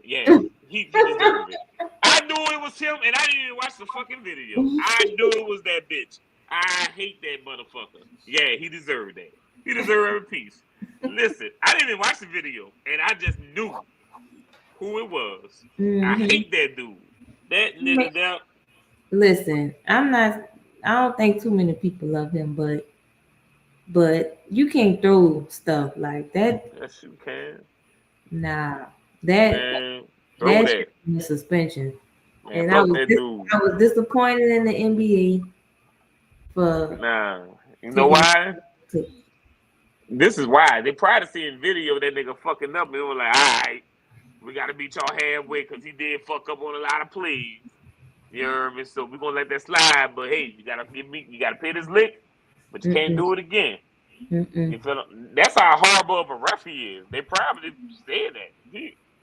Yeah. He deserved it. I knew it was him, and I didn't even watch the fucking video. I knew it was that bitch. I hate that motherfucker. Yeah, he deserved that. He deserved every piece. Listen, I didn't even watch the video, and I just knew who it was. Mm-hmm. I hate that dude. That nigga down. Listen, I don't think too many people love him, but you can't throw stuff like that. Yes, you can. Nah, that's a suspension. Man, and I was disappointed in the NBA for. Nah, you know why? This is why they probably seen video that nigga fucking up and they were like, all right, we gotta beat y'all halfway because he did fuck up on a lot of plays. You know what I mean? So we're gonna let that slide, but hey, you gotta pay this lick, but you can't do it again. You feel? That's how horrible of a ref he is. They probably said that.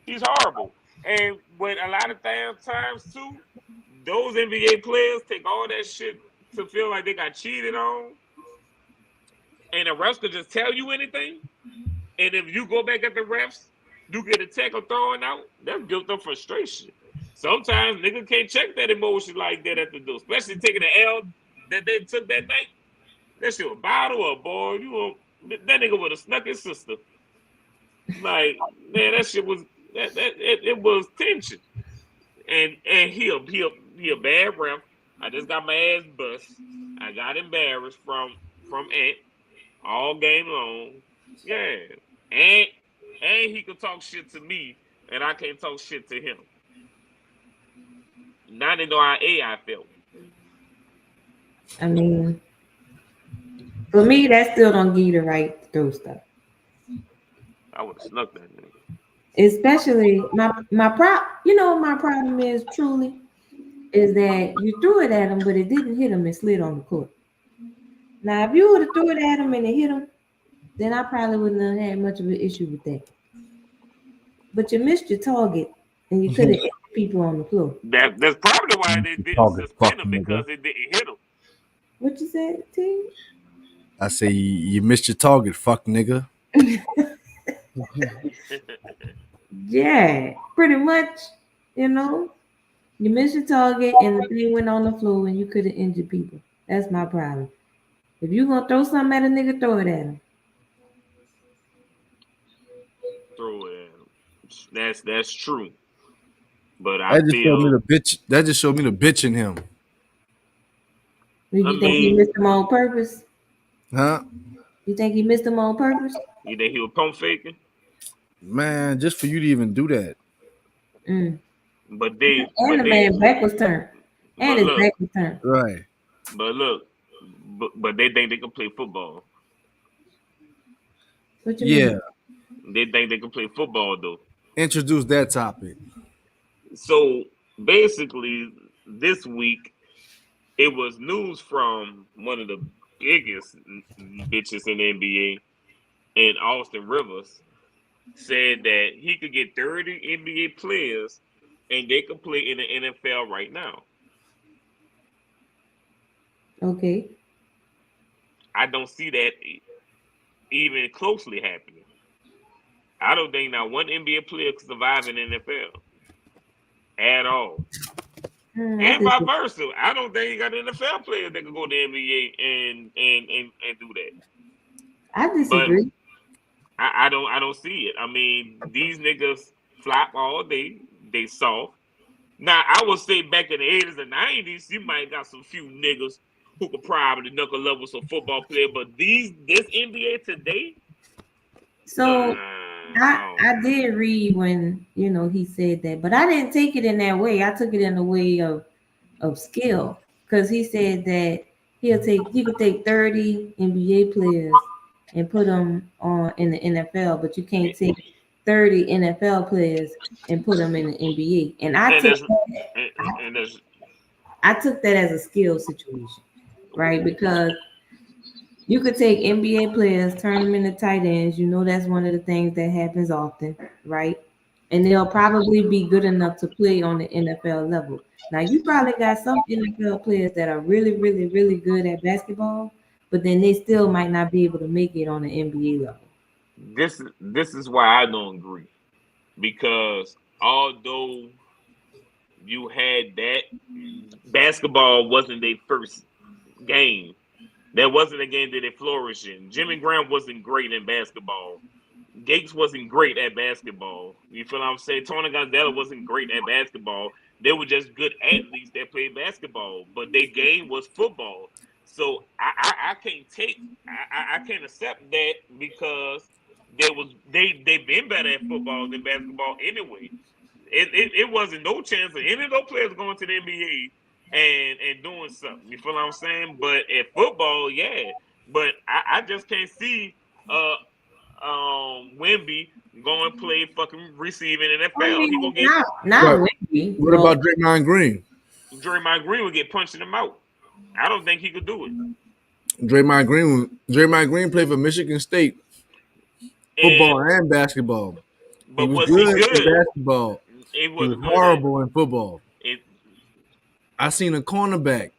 He's horrible. And when a lot of times too, those NBA players take all that shit to feel like they got cheated on. And the refs could just tell you anything. And if you go back at the refs, you get a tackle thrown out, that's guilt of frustration. Sometimes nigga can't check that emotion like that at the door, especially taking the L that they took that night. That shit was bottle up, boy. That nigga would have snuck his sister. Like, man, that shit was it was tension. And he a bad ref. I just got my ass bust. I got embarrassed from Ant all game long. Yeah. And he could talk shit to me and I can't talk shit to him. Now they know how I felt. I mean, for me, that still don't give you the right to throw stuff. I would have snuck that nigga. Especially my problem is truly is that you threw it at him, but it didn't hit him and slid on the court. Now, if you would have threw it at him and it hit him, then I probably wouldn't have had much of an issue with that. But you missed your target and you could have hit people on the floor. That's probably why they didn't suspend him, because it didn't hit him. What you said, T? I say you missed your target, fuck nigga. Yeah, pretty much. You know, you missed your target and the thing went on the floor and you could have injured people. That's my problem. If you gonna throw something at a nigga, throw it at him. Throw it at him. That's true. But That just showed me the bitch in him. You think he missed him on purpose? Huh? You think he missed him on purpose? You think he was pump faking? Man, just for you to even do that. But the man back was turned. And his back was turned. Right. But look, but they think they can play football. What you mean? They think they can play football though. Introduce that topic. So basically, this week it was news from one of the biggest bitches in the NBA, and Austin Rivers said that he could get 30 NBA players and they could play in the NFL right now. Okay. I don't see that even closely happening. I don't think not one NBA player could survive in the NFL at all. And vice versa. I don't think you got an NFL player that can go to the NBA and do that. I disagree. But I don't see it. I mean, these niggas flop all day. They soft. Now, I would say back in the 80s and 90s, you might got some few niggas who could probably knuckle up with some football player. But this NBA today. So I did read when he said that, but I didn't take it in that way. I took it in the way of skill, because he said that he could take 30 NBA players and put them in the NFL, but you can't take 30 NFL players and put them in the NBA. And I took that as a skill situation, right? Because you could take NBA players, turn them into tight ends. That's one of the things that happens often, right? And they'll probably be good enough to play on the NFL level. Now, you probably got some NFL players that are really, really, really good at basketball, but then they still might not be able to make it on the NBA level. This is why I don't agree. Because although you had that, basketball wasn't their first game. That wasn't a game that they flourished in. Jimmy Graham wasn't great in basketball. Gates wasn't great at basketball. You feel what I'm saying? Tony Gonzalez wasn't great at basketball. They were just good athletes that played basketball, but their game was football. So I can't accept that, because they've been better at football than basketball anyway. It wasn't no chance of any of those players going to the NBA and doing something. You feel what I'm saying? But at football, yeah. But I just can't see Wemby going to play fucking receiving in the NFL. He gonna get not Wemby. What about Draymond Green? Draymond Green would get punched in the mouth. I don't think he could do it. Draymond Green played for Michigan State, football and basketball. But he was good in basketball. He was horrible in football. I seen a cornerback.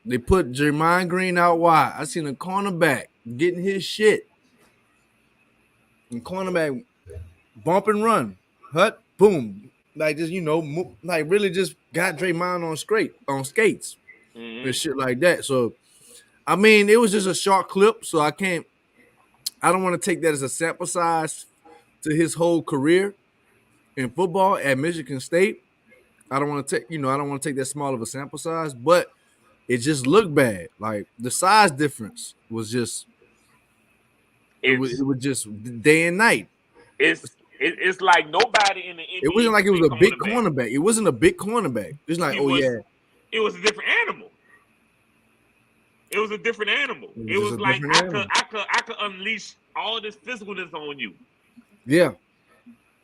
They put Draymond Green out wide. I seen a cornerback getting his shit. And cornerback bump and run. Hut, boom, like just like really just got Draymond on skates and shit like that. So I mean, it was just a short clip, so I don't want to take that as a sample size to his whole career in football at Michigan State. I don't want to take, I don't want to take that small of a sample size, but it just looked bad. Like the size difference was just it was just day and night. It's like nobody in the NBA. It wasn't like it was a big cornerback. cornerback. It wasn't a big cornerback. It's like, it was a different animal. It was a different animal. It was like I could unleash all this physicalness on you. Yeah.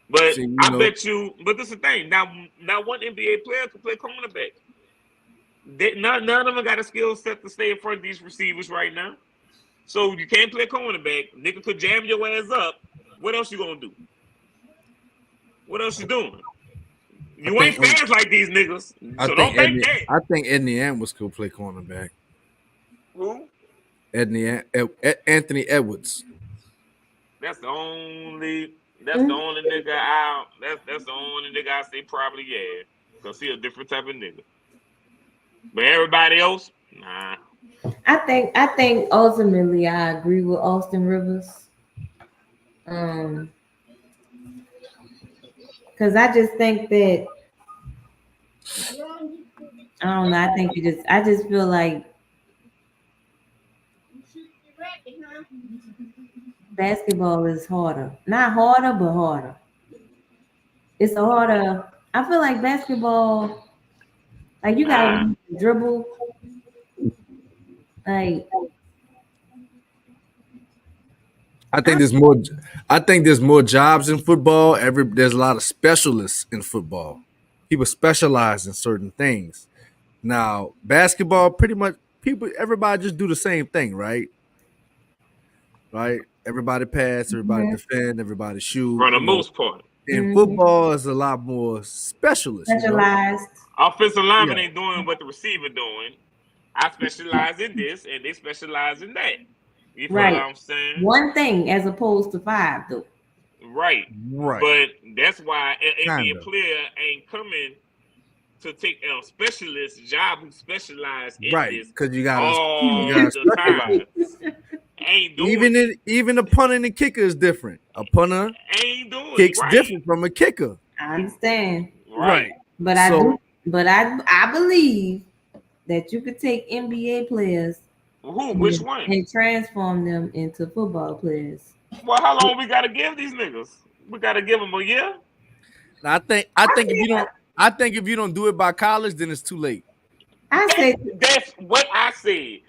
But I bet you. But this is the thing. Now one NBA player can play cornerback. None of them got a skill set to stay in front of these receivers right now. So you can't play cornerback. Nigga could jam your ass up. What else you gonna do? What else you doing? You ain't fast like these niggas. So don't think that. I think Anthony Edwards could play cornerback. Who? Anthony Edwards. That's the only nigga I say probably because he a different type of nigga. But everybody else, nah. I think ultimately I agree with Austin Rivers. Because I just think that I don't know. I just feel like basketball is harder. Not harder, but harder. It's a harder. I feel like basketball, like you gotta dribble. Like I think there's more jobs in football. There's a lot of specialists in football. People specialize in certain things. Now, basketball, pretty much everybody just do the same thing, right? Right? Everybody pass, everybody defend, everybody shoot. For the most part. And football is a lot more specialist. Specialized. Offensive linemen ain't doing what the receiver doing. I specialize in this, and they specialize in that. You feel what I'm saying? One thing as opposed to 5, though. Right. But that's why an NBA player ain't coming to take a specialist job who specialize in this. Because you got the time. Ain't doing even a punter and a kicker is different. A punter ain't doing kicks different from a kicker. I understand. Right. But I believe that you could take NBA players. Which one? And transform them into football players. Well, how long we gotta give these niggas? We gotta give them a year. I think if you don't do it by college, then it's too late. That's what I said.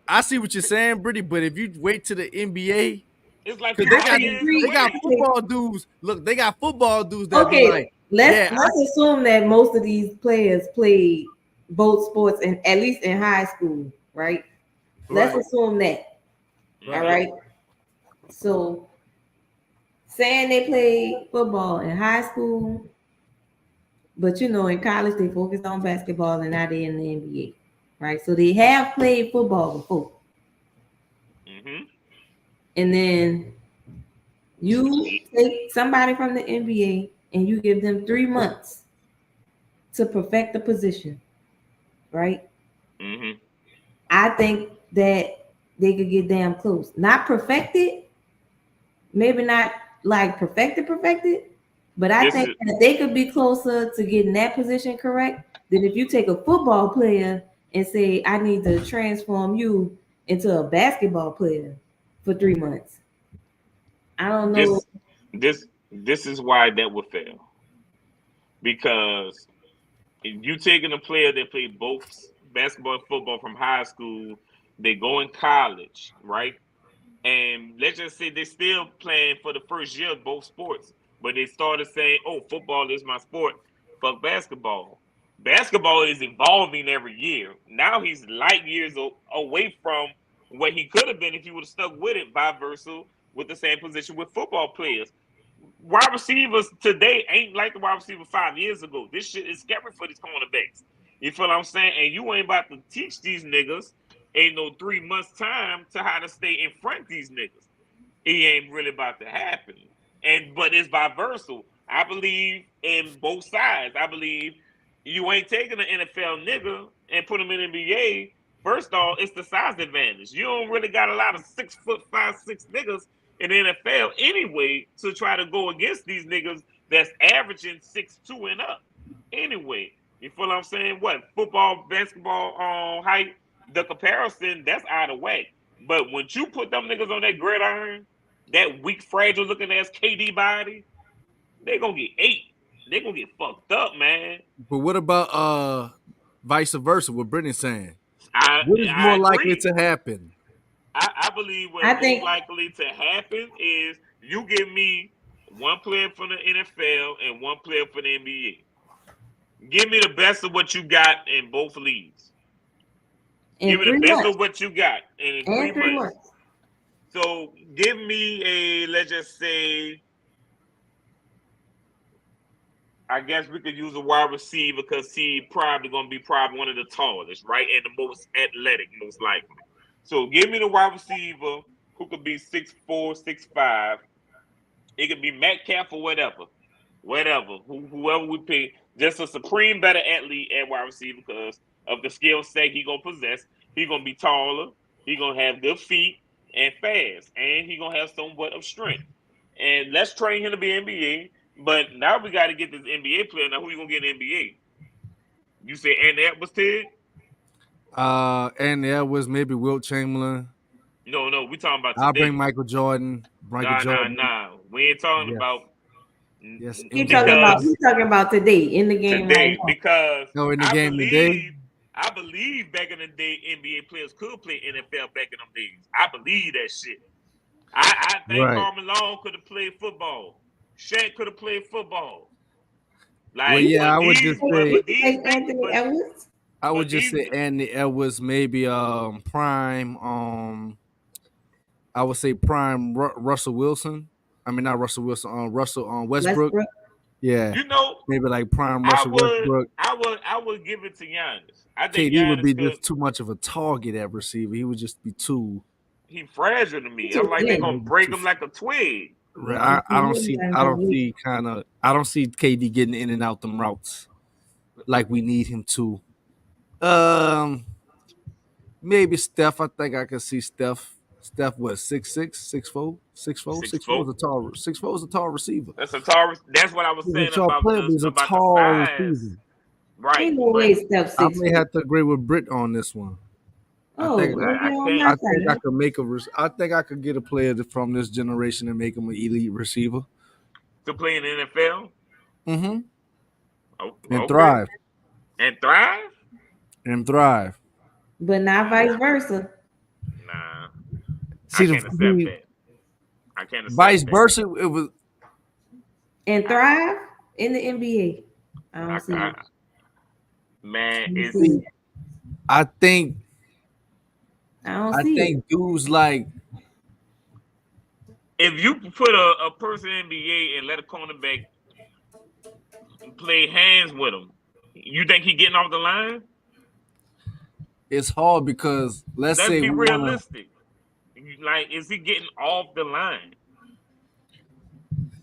I see what you're saying, Brittany, but if you wait to the NBA, it's like they got football dudes. Look, they got football dudes that be like, let's assume that most of these players played both sports at least in high school, right? Let's assume that. All right. So saying they played football in high school, but in college they focused on basketball and now they're in the NBA. Right. So they have played football before. And then you take somebody from the NBA and you give them 3 months to perfect the position. Right. I think that they could get damn close. Not perfected, maybe not like perfected, but I think that they could be closer to getting that position correct than if you take a football player and say, I need to transform you into a basketball player for 3 months. I don't know. This is why that would fail. Because if you taking a player that played both basketball and football from high school, they go in college, right? And let's just say they're still playing for the first year of both sports, but they started saying, oh, football is my sport, fuck basketball. Basketball is evolving every year. Now he's light years away from what he could have been if he would have stuck with it, vice versa, with the same position with football players. Wide receivers today ain't like the wide receiver 5 years ago. This shit is scary for these cornerbacks. You feel what I'm saying? And you ain't about to teach these niggas ain't no 3 months time to how to stay in front of these niggas. It ain't really about to happen. But it's vice versa. I believe in both sides. I believe you ain't taking an NFL nigga and put him in NBA. First off, it's the size advantage. You don't really got a lot of 6'5", 6 niggas in the NFL anyway to try to go against these niggas that's averaging 6'2" and up. Anyway, you feel what I'm saying? What football, basketball, height, the comparison that's out of whack. But when you put them niggas on that gridiron, that weak, fragile looking ass KD body, they gonna get ate. They gonna get fucked up, man. But what about vice versa? What Brittany's saying? I What is more likely agree. to happen? I believe what's I think- most likely to happen is you give me one player for the NFL and one player for the NBA. Give me the best of what you got in both leagues. Give me the best of what you got in 3 months. So give me a, let's just say, I guess we could use a wide receiver because he probably going to be one of the tallest, right? And the most athletic, most likely. So give me the wide receiver who could be 6'4", 6'5". It could be Metcalf or whatever. Whoever we pick. Just a supreme better athlete at wide receiver because of the skill set he going to possess. He going to be taller. He going to have good feet and fast. And he going to have somewhat of strength. And let's train him to be NBA. But now we got to get this NBA player. Now who you going to get in the NBA? You say Andy Edwards, Ted? Andy Edwards, maybe Wilt Chamberlain. No, we talking about today. I'll bring Michael Jordan. Nah. We ain't talking about. Yes, He's talking about today in the game. Today, because in the game today. I believe back in the day, NBA players could play NFL back in them days. I believe that shit. I think Karl Malone could have played football. Shaq could have played football. Like, I would just say Anthony Edwards. I would just say Andy Edwards, maybe prime. I would say prime Russell Wilson. I mean, not Russell Wilson. Russell Westbrook. Yeah, maybe like prime Russell Westbrook. I would give it to Giannis. I think KD would be just too much of a target at receiver. He would just be too. He fragile to me. I'm like they're gonna break him like a twig. I don't see KD getting in and out them routes like we need him to. Maybe Steph. I think I can see Steph. Steph, what, 6'6", 6'4", 6'4", 6'4" is a tall. 6'4" is a tall receiver. That's a tall. That's what I was saying about the tall receiver. Right. Ain't no way Steph 6'4". I may have to agree with Britt on this one. Oh, I think I could make I think I could get a player from this generation and make him an elite receiver to play in the NFL. Mm-hmm. And thrive. And thrive. But not vice versa. Nah. See, I can't accept that. I can't accept vice that. versa. It was and thrive in the NBA. I don't see it. Man, I think dudes like if you put a person in the NBA and let a cornerback play hands with him, you think he getting off the line? It's hard because let's say be realistic. Like, is he getting off the line?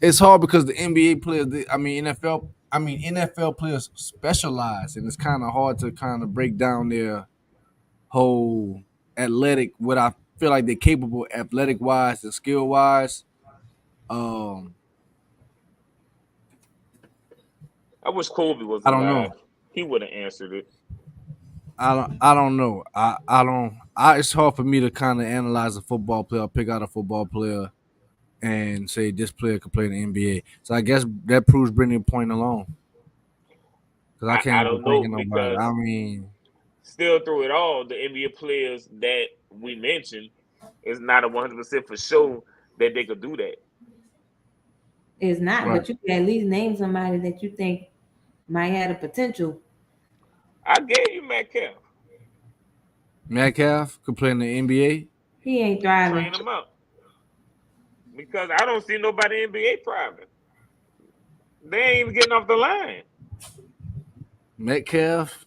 It's hard because the NBA players, NFL players specialize, and it's kind of hard to kind of break down their whole athletic. What I feel like they're capable, athletic wise and skill wise. I wish Kobe was. I don't know. He would have answered it. I don't know. It's hard for me to kind of analyze a football player, pick out a football player, and say this player could play in the NBA. So I guess that proves Brittany's point alone. Because I can't don't know nobody. I mean, still through it all, the NBA players that we mentioned is not 100% for sure that they could do that. It's not, but you can at least name somebody that you think might have the potential. I gave you Metcalf. Metcalf could play in the NBA. He ain't thriving. Train him up. Because I don't see nobody in the NBA thriving. They ain't even getting off the line. Metcalf.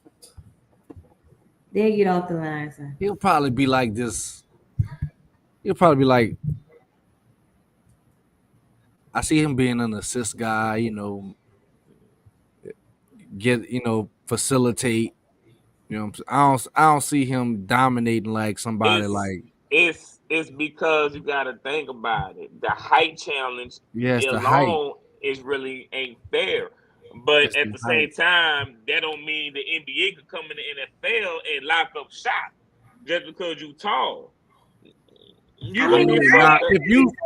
They'll get off the line, son. He'll probably be like this. He'll probably be like, I see him being an assist guy. Facilitate. I don't see him dominating like somebody It's like it's because you got to think about it. The height challenge yes, the height. alone is really ain't fair. But It's at the the height. same time, that don't mean the NBA could come in the NFL and lock up shop just because you tall. You I I gonna mean, get mean, I now fucked up.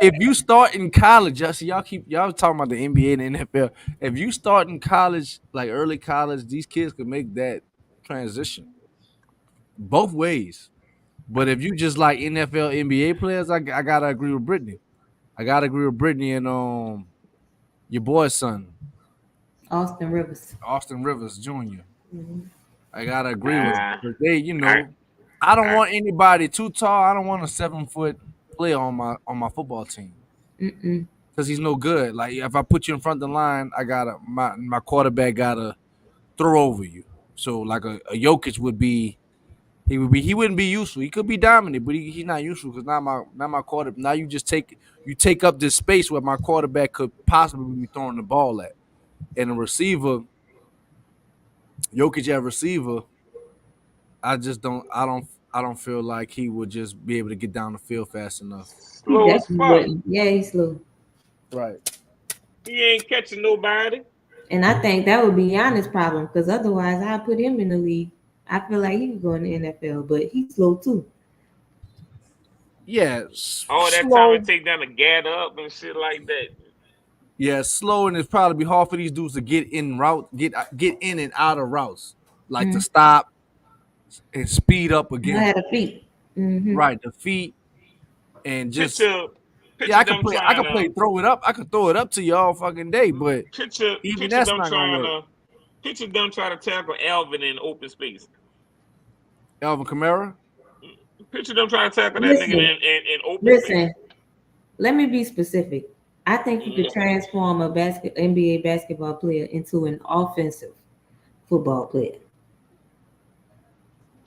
if you start in college, y'all talking about the NBA and the NFL. If you start in college, like early college, these kids could make that transition both ways. But if you just like NFL, NBA players, I gotta agree with Brittany. I gotta agree with Brittany and your boy's son, Austin Rivers. Austin Rivers Jr. Mhm. I gotta agree with him. Uh, But they, I, I don't I, want anybody too tall. I don't want a 7 foot player on my football team. Mm-mm. Because he's no good. Like if I put you in front of the line, I gotta my quarterback gotta throw over you. So like a Jokic he wouldn't be useful. He could be dominant, but he's not useful because not my quarterback. Now you take up this space where my quarterback could possibly be throwing the ball at. And a receiver, Jokic at receiver, I don't feel like he would just be able to get down the field fast enough. He slow as definitely fuck. wouldn't. Yeah, he's slow. Right. He ain't catching nobody. And I think that would be Giannis' problem because otherwise I put him in the league. I feel like he could go in the NFL, but he's slow too. Yeah, All that time it slow. take them to gather up and shit like that. Yeah, slow, and it's probably be hard for these dudes to get in and out of routes, like to Mm. stop and speed up I again. had a feet. Mm-hmm. Right, the feet and just Picture, yeah, picture them I trying could play to throw it up. I could throw it up to you all fucking day, but even picture that's them not gonna trying work. to picture them trying to tackle Alvin in open space. Alvin Kamara. Picture them trying to tackle that nigga Listen, in open space. listen. Let me be specific. I think you could Mhm. transform a NBA basketball player into an offensive football player.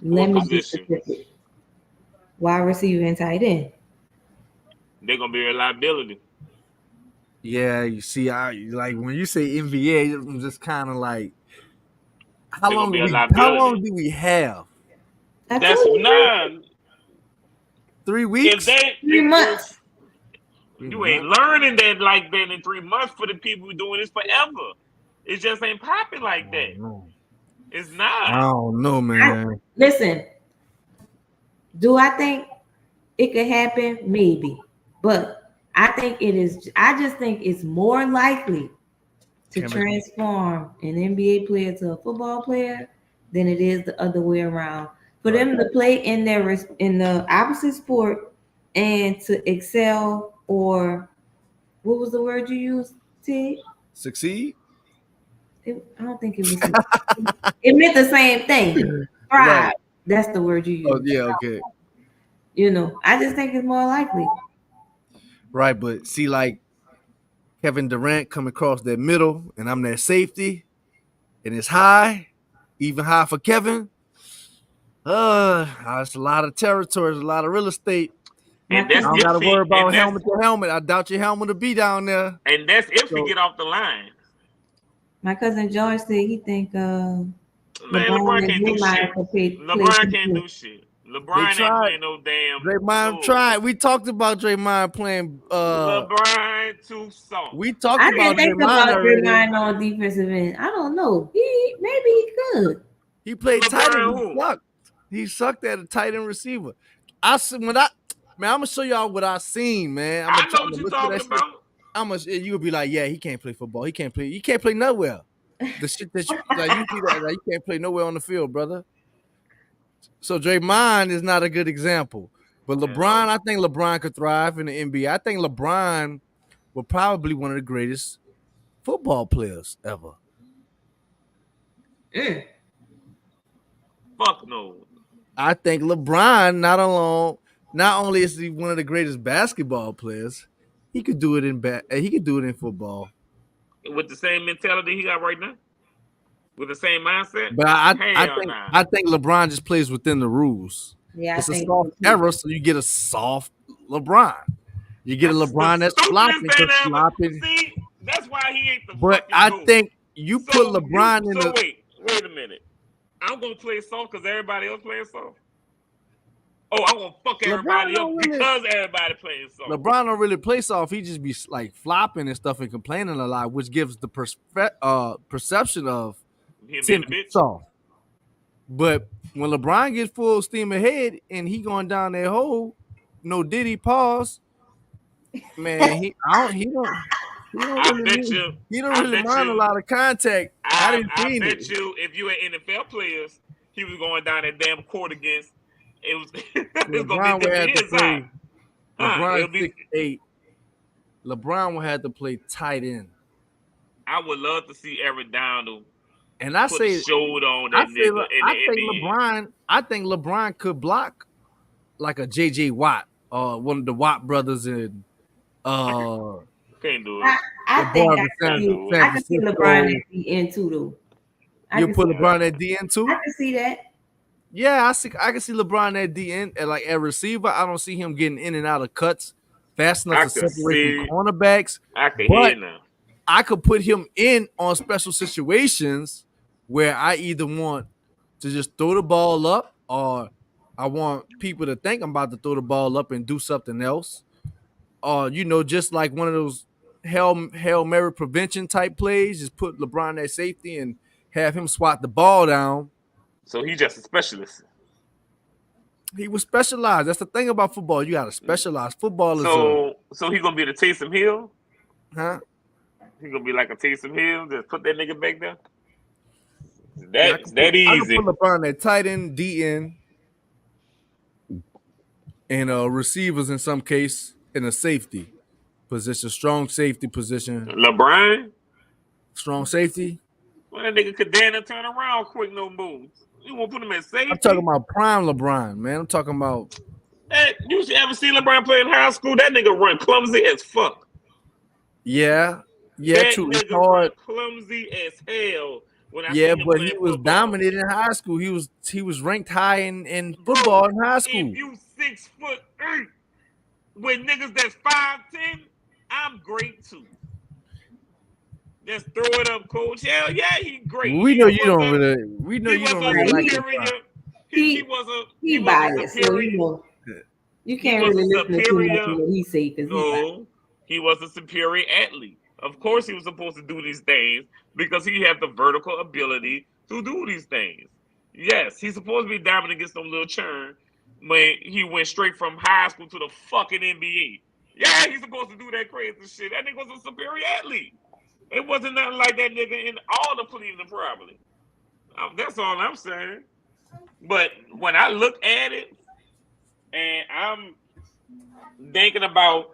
Let What me be position? specific. Wide receiver and tight end. They're gonna be a liability. Yeah, you see, I like when you say NBA, I'm just kind of like, how They're gonna long do be a we how long liability. do we have? I told That's you nah. 3 weeks? three months. If you ain't learning that like that in 3 months for the people who doing this forever. It just ain't popping like that. It's I not. don't know, man. Listen, do I think it could happen? Maybe. But I think it is, I just think it's more likely to Chemistry. transform an NBA player to a football player than it is the other way around. For them to play in in the opposite sport and to excel, or what was the word you used, Tig? Succeed? I don't think it was. It meant the same thing. Right. Thrive. That's the word you Oh use. yeah, okay. I just think it's more likely. Right, but see, like Kevin Durant come across that middle, and I'm that safety, and it's high, even high for Kevin. It's a lot of territory, it's a lot of real estate. And I that's don't if gotta he worry about and that's helmet to helmet. I doubt your helmet will be down there. and that's if he So- get off the line. My cousin George said he think Man, LeBron LeBron and can't do Draymond shit. could play LeBron can't some do shit. LeBron ain't tried. playing no damn. Draymond no. tried. We talked about Draymond playing. LeBron too soft. We talked I about didn't think Draymond about already. Draymond on defensive end. I don't know. Maybe he could. He played tight LeBron end. He who? sucked. He sucked at a tight end receiver. Man, I'm gonna show y'all what I seen, man. I know what you're talking about. You'll be like, yeah, he can't play football. He can't play nowhere. The shit that you see that like, you can't play nowhere on the field, brother. So Draymond is not a good example. But LeBron, I think LeBron could thrive in the NBA. I think LeBron will probably one of the greatest football players ever. Fuck no. I think LeBron not only is he one of the greatest basketball players, he could do it in football. With the same mentality he got right now, with the same mindset. But Hell nah. I think LeBron just plays within the rules. Yeah, It's I a think soft era, so you get a soft LeBron. You get a LeBron that's flopping, See, that's why he ain't the but fucking I GOAT. think you put LeBron in the. Wait a minute. I'm gonna play soft because everybody else playing soft. Oh, I'm gonna fuck everybody up because everybody playing soft. LeBron don't really play soft. He just be like flopping and stuff and complaining a lot, which gives the perception of him being soft. But when LeBron gets full steam ahead and he going down that hole, no Diddy pause, man. He don't really mind a lot of contact. I bet you if you were NFL players, he was going down that damn court against. It was LeBron would have to play. LeBron 6'8". LeBron would have to play tight end. I would love to see Aaron Donald. And I say, shoulder on that nigga I think LeBron could block like a JJ Watt or one of the Watt brothers and can't do it. I can see LeBron at the end too, though. You put LeBron at DN too? I can see that. Yeah, I can see LeBron at DN and like at receiver. I don't see him getting in and out of cuts fast enough to separate from cornerbacks. I can hear now. I could put him in on special situations where I either want to just throw the ball up or I want people to think I'm about to throw the ball up and do something else. Or, just like one of those Hail Mary prevention type plays, just put LeBron at safety and have him swat the ball down. So he's just a specialist. He was specialized. That's the thing about football. You got to specialize. Football is So he's going to be the Taysom Hill? Huh? He's going to be like a Taysom Hill? Just put that nigga back there? That easy. I can put LeBron at tight end, DN, and receivers in some case in a safety position, strong safety position. LeBron? Strong safety? Well, that nigga could damn turn around quick, no moves. You want to put him at safety? I'm talking about prime LeBron, man. I'm talking about. You should ever see LeBron play in high school? That nigga run clumsy as fuck. Yeah, true. It's hard. Clumsy as hell. But he was dominant in high school. He was ranked high in football in high school. If you 6'8" with niggas that's 5'10", I'm great too. Just throw it up, coach. Hell yeah, he great. We know you don't really. We know you don't really like him. He biased, so you can't really listen to too much of what he say because he was a superior athlete. Of course, he was supposed to do these things because he had the vertical ability to do these things. Yes, he's supposed to be dominant against some little churn when he went straight from high school to the fucking NBA. Yeah, he's supposed to do that crazy shit. That nigga was a superior athlete. It wasn't nothing like that nigga in all the Cleveland, probably. That's all I'm saying. But when I look at it, and I'm thinking about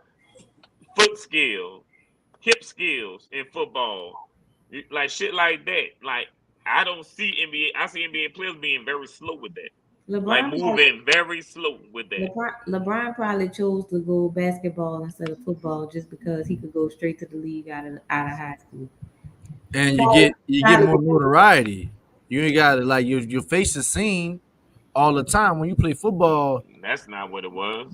foot skills, hip skills in football, like shit like that. Like I don't see NBA. I see NBA players being very slow with that. Moving very slow with that. LeBron probably chose to go basketball instead of football just because he could go straight to the league out of high school. And you get more notoriety. You ain't got to your face is seen all the time when you play football. That's not what it was.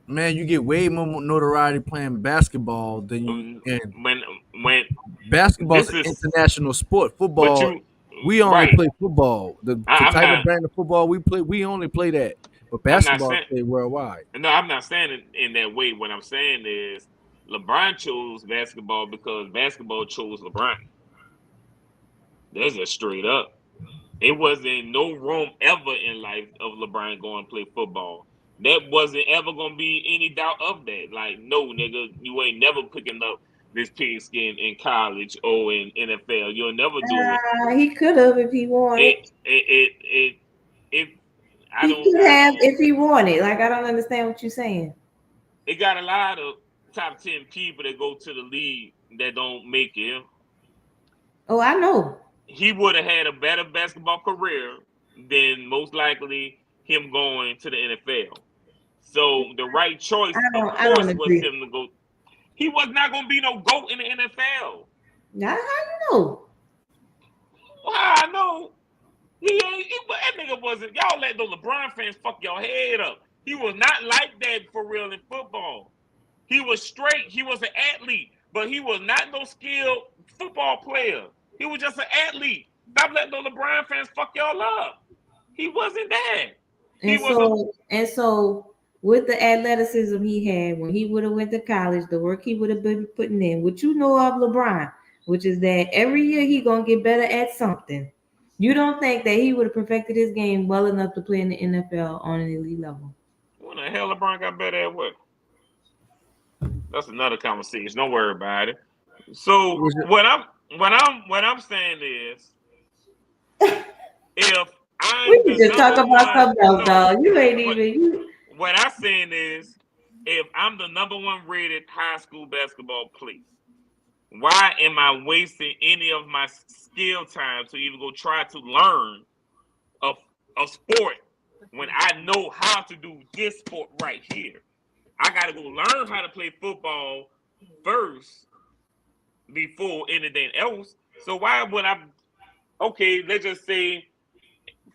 Man, you get way more notoriety playing basketball than you. When basketball is an international sport. Football. We only play football. The type of brand of football we play, we only play that. But basketball is played worldwide. No, I'm not saying it in that way. What I'm saying is LeBron chose basketball because basketball chose LeBron. That's just straight up. It wasn't no room ever in life of LeBron going to play football. That wasn't ever going to be any doubt of that. Like, no, nigga, you ain't never picking up this pigskin in college or in NFL. You'll never do it. He could have if he wanted. He could have if he wanted. Like, I don't understand what you're saying. It got a lot of top 10 people that go to the league that don't make it. Oh, I know. He would have had a better basketball career than most likely him going to the NFL. So the right choice, of course, was him to go. He was not going to be no GOAT in the NFL. Now, how you know? Well, I know. That nigga wasn't. Y'all let the LeBron fans fuck your head up. He was not like that for real in football. He was straight. He was an athlete, but he was not no skilled football player. He was just an athlete. Stop letting those LeBron fans fuck y'all up. He wasn't that. And so with the athleticism he had when he would have went to college, the work he would have been putting in, what you know of LeBron, which is that every year he gonna get better at something. You don't think that he would have perfected his game well enough to play in the NFL on an elite level? When the hell LeBron got better at what? That's another conversation. Don't worry about it. So what I'm saying is, if we can just talk about something else, dog. You ain't even. What I'm saying is, if I'm the number one rated high school basketball player, why am I wasting any of my skill time to even go try to learn a sport when I know how to do this sport right here? I got to go learn how to play football first before anything else. So why would I? Okay, let's just say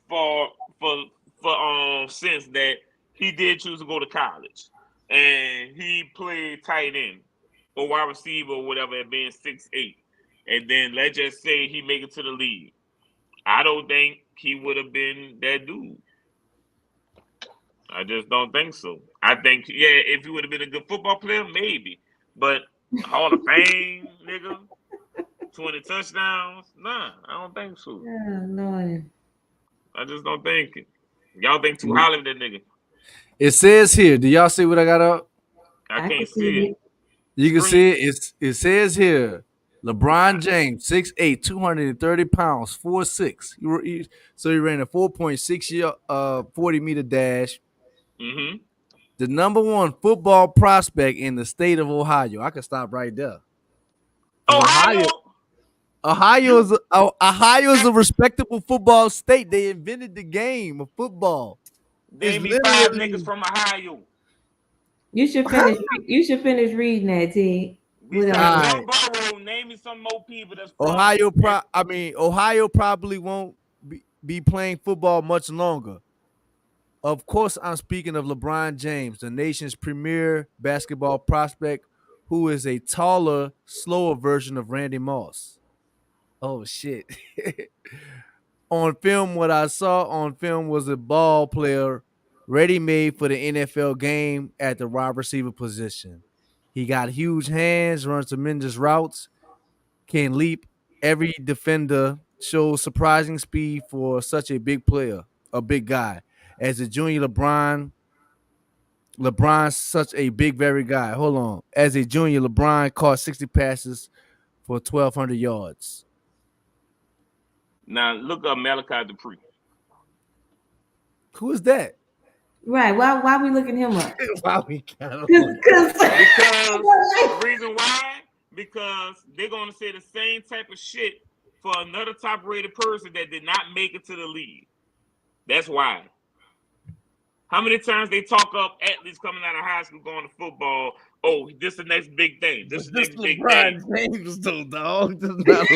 for since that he did choose to go to college and he played tight end or wide receiver or whatever at being 6'8", and then let's just say he make it to the league. I don't think he would have been that dude. I just don't think so. I think, if he would have been a good football player, maybe. But Hall of Fame, nigga, 20 touchdowns, nah, I don't think so. Oh, Lord. I just don't think it. Y'all think too highly of that nigga. It says here. Do y'all see what I got up? I can't see it. You can see it. It says here, LeBron James, 6'8", 230 pounds, 4'6". So he ran a 4.6 40-meter dash. Mm-hmm. The number one football prospect in the state of Ohio. I could stop right there. Ohio is a respectable football state. They invented the game of football. Name me 5 niggas from Ohio. You should finish. You should finish reading that, T. Name me some more people that's from Ohio probably won't be playing football much longer. Of course, I'm speaking of LeBron James, the nation's premier basketball prospect, who is a taller, slower version of Randy Moss. Oh, shit. On film, what I saw on film was a ball player ready-made for the NFL game at the wide receiver position. He got huge hands, runs tremendous routes, can leap. Every defender shows surprising speed for such a big player, a big guy. As a junior, LeBron's such a big, very guy. Hold on. As a junior, LeBron caught 60 passes for 1,200 yards. Now look up Malachi Dupree. Who is that? Right. Why we looking him up? Why we got Because the reason why? Because they're gonna say the same type of shit for another top rated person that did not make it to the league. That's why. How many times they talk up athletes coming out of high school going to football? Oh, this is the next big thing. This is the next big thing. James, though, dog. We're not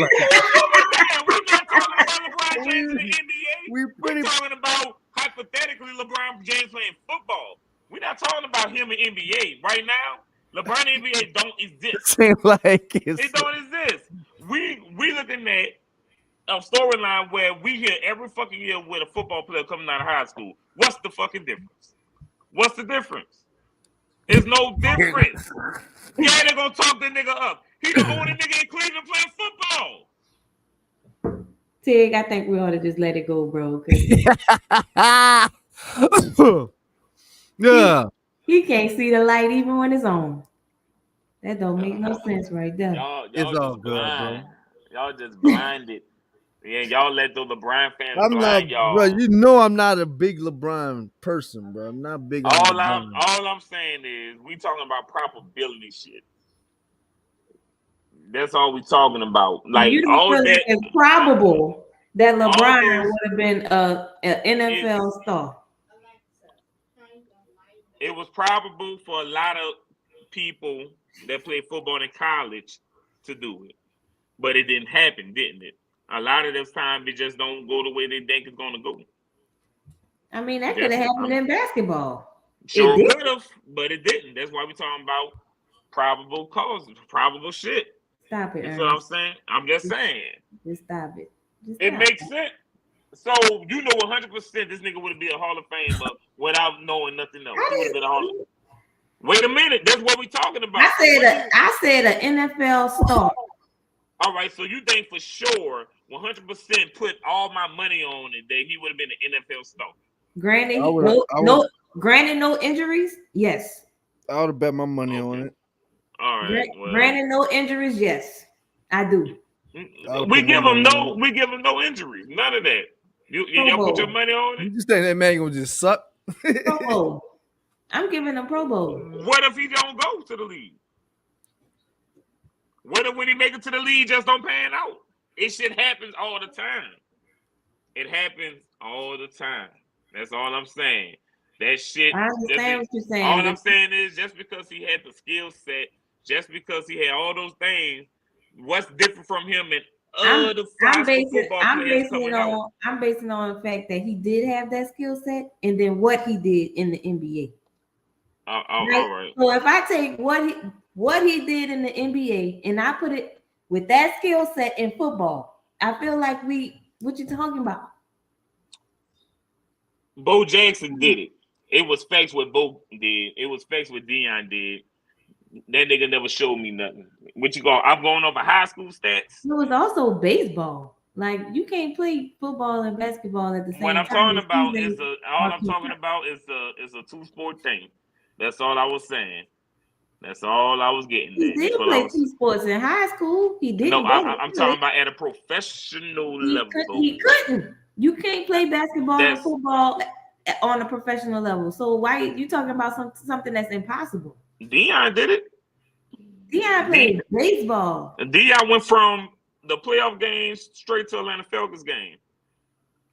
talking about LeBron James in the NBA. We're talking about hypothetically LeBron James playing football. We're not talking about him in NBA right now. LeBron in NBA don't exist. Seems like it don't exist. We looking at a storyline where we hear every fucking year with a football player coming out of high school. What's the fucking difference? What's the difference? There's no difference. Yeah, they're gonna talk the nigga up. He the only nigga in Cleveland playing football. Tig, I think we ought to just let it go, bro. Yeah. He can't see the light even when it's on. That don't make no sense right there. It's all good, bro. Y'all just blinded. Yeah, y'all let the LeBron fans blind y'all. Bro, you know I'm not a big LeBron person, bro. I'm not big. All I'm saying is we talking about probability shit. That's all we talking about. Like all that. It's probable that LeBron would have been an NFL star. It was probable for a lot of people that played football in college to do it, but it didn't happen, didn't it? A lot of this time, it just don't go the way they think it's going to go. I mean, that could have happened in basketball. Sure could have, but it didn't. That's why we're talking about probable cause, probable shit. Stop it, You feel what I'm Ernest. saying? I'm just saying. Just stop it. Just It stop. makes sense. So you know 100% this nigga would have been a Hall of Famer without knowing nothing else. He would have been a Hall of. Wait a minute, that's what we talking about. I said an NFL star. All right, so you think for sure 100% put all my money on it that he would have been an NFL star. Granted, no injuries. Yes. I would have bet my money on it. All right. Granted, no injuries. Yes, I do. We give him no injuries. None of that. Y'all put your money on it. You just think that man gonna just suck? Pro Bowl. I'm giving him Pro Bowl. What if he don't go to the league? What if when he make it to the league just don't pan out? It shit happens all the time. It happens all the time. That's all I'm saying. That shit. I understand what you're saying. All I'm saying is just because he had the skill set, just because he had all those things, what's different from him and other football players coming out? I'm basing on the fact that he did have that skill set and then what he did in the NBA. All right. So if I take what he did in the NBA and I put it with that skill set in football, I feel like what you talking about? Bo Jackson did it. It was facts what Bo did. It was facts what Deion did. That nigga never showed me nothing. What you going? I'm going over high school stats. It was also baseball. Like you can't play football and basketball at the same time. What I'm talking about is a two-sport thing. That's all I was saying. That's all I was getting. He did play two sports in high school. He didn't. No, I'm talking about at a professional level. He couldn't. You can't play basketball and football on a professional level. So why you talking about something that's impossible? Deion did it. Deion played baseball. Deion went from the playoff games straight to Atlanta Falcons game.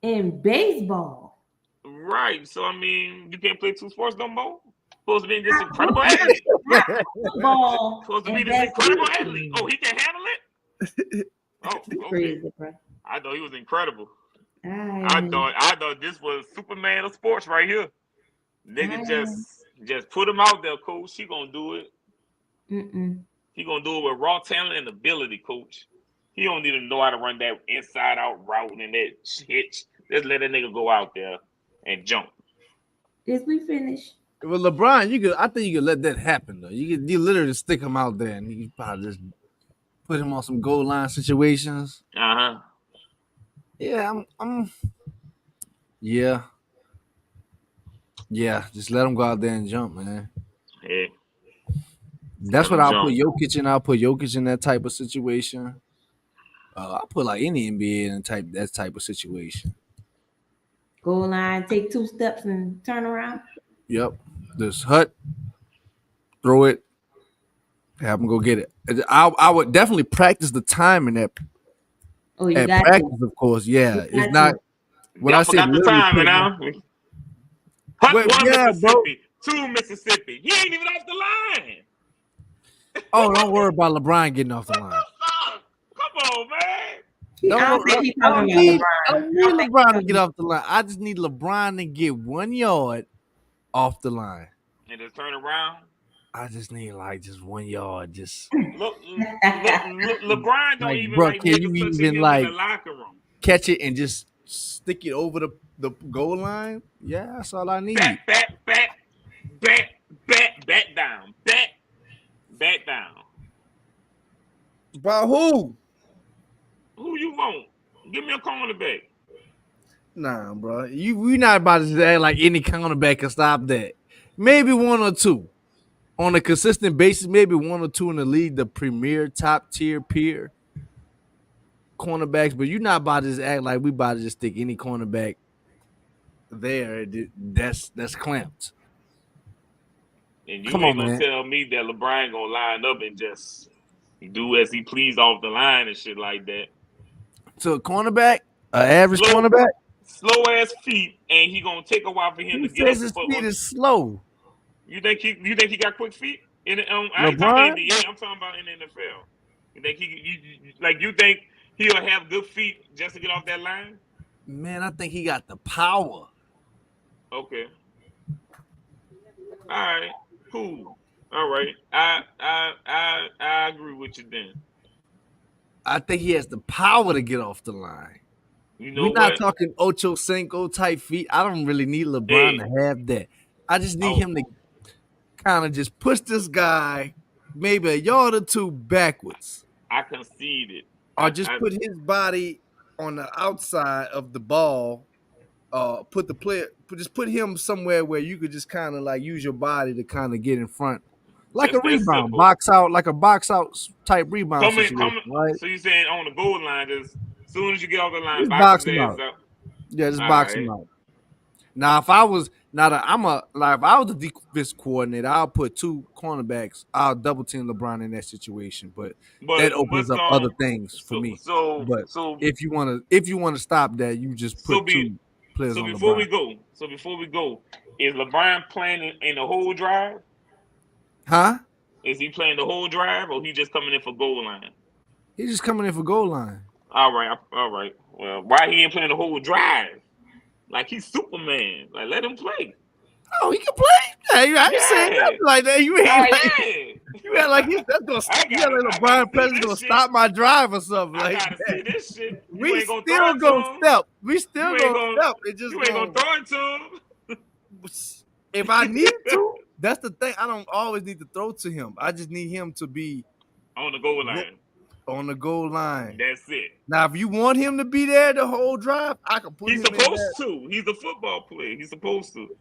In baseball. Right. So I mean, you can't play two sports no more. Supposed to be this incredible athlete. Supposed to be this incredible athlete. Oh, he can handle it? Oh, okay. Crazy, bro. I thought he was incredible. I thought this was Superman of sports right here. Nigga just put him out there, coach. He gonna do it. He gonna do it with raw talent and ability, coach. He don't need to know how to run that inside out route and that shit. Just let that nigga go out there and jump. Did we finish? Well, LeBron, I think you could let that happen though. You literally stick him out there and you probably just put him on some goal line situations. Yeah, Yeah, just let him go out there and jump, man. Yeah. That's what I'll put Jokic in. I'll put Jokic in that type of situation. I'll put like any NBA in that type of situation. Goal line, take 2 steps and turn around. Yep. Just throw it, have him go get it. I would definitely practice the timing at practice, of course. Yeah, it's not. When I say the timing now. One Mississippi, bro. 2 Mississippi. He ain't even off the line. Oh, don't worry about LeBron getting off the line. Come on, man. I need LeBron to get off the line. I just need LeBron to get 1 yard off the line. And just turn around. I just need just 1 yard. Just look, LeBron don't even bro, can you even in the locker room. Catch it and just stick it over the goal line? Yeah, that's all I need. Back down. Back down. By who? Who you want? Give me a cornerback. Nah, bro. We not about to act like any cornerback can stop that. Maybe 1 or 2. On a consistent basis, maybe 1 or 2 in the league, the premier top tier peer cornerbacks, but you're not about to just act like we about to just stick any cornerback there. That's clamped. And you ain't gonna tell me that LeBron gonna line up and just do as he please off the line and shit like that. So a cornerback, an average cornerback, slow ass feet, and he gonna take a while for him to get up. His feet is slow. You think he got quick feet? I ain't talking NBA. I'm talking about in the NFL. You think you think he'll have good feet just to get off that line? Man, I think he got the power. Okay. All right. Cool. All right. I agree with you then. I think he has the power to get off the line. You know We're not what? talking Ocho Cinco type feet. I don't really need LeBron Hey, to have that. I just need oh, him to kind of just push this guy maybe a yard or two backwards, I conceded. or just put his body on the outside of the ball. Just put him somewhere where you could just kind of like use your body to kind of get in front, like Just a that rebound, simple. box out, like a box out type rebound situation, right? So you saying on the goal line, just as soon as you get off the line, Just box box his him ass out. out. Yeah, just All box right. him out. Now, if I was if I was the defense coordinator, I'll put two cornerbacks. I'll double team LeBron in that situation, but that opens up other things for me. But So if you want to stop that, you just put two players on before LeBron. we go, is LeBron playing in the whole drive? Huh? Is he playing the whole drive, or he just coming in for goal line? He's just coming in for goal line. All right. Well, why he ain't playing the whole drive? Like he's Superman. Like let him play. Oh, he can play. Yeah, I ain't saying nothing like that. You ain't you act like LeBron Presley gonna stop my drive or something I like gotta that. see this shit. We still gonna step. We still gonna step. It just you ain't gonna throw it to him. If I need to, that's the thing. I don't always need to throw to him. I just need him to be on the goal line. On the goal line. That's it. Now, if you want him to be there the whole drive, I can put him in there. He's supposed to. He's a football player. He's supposed to.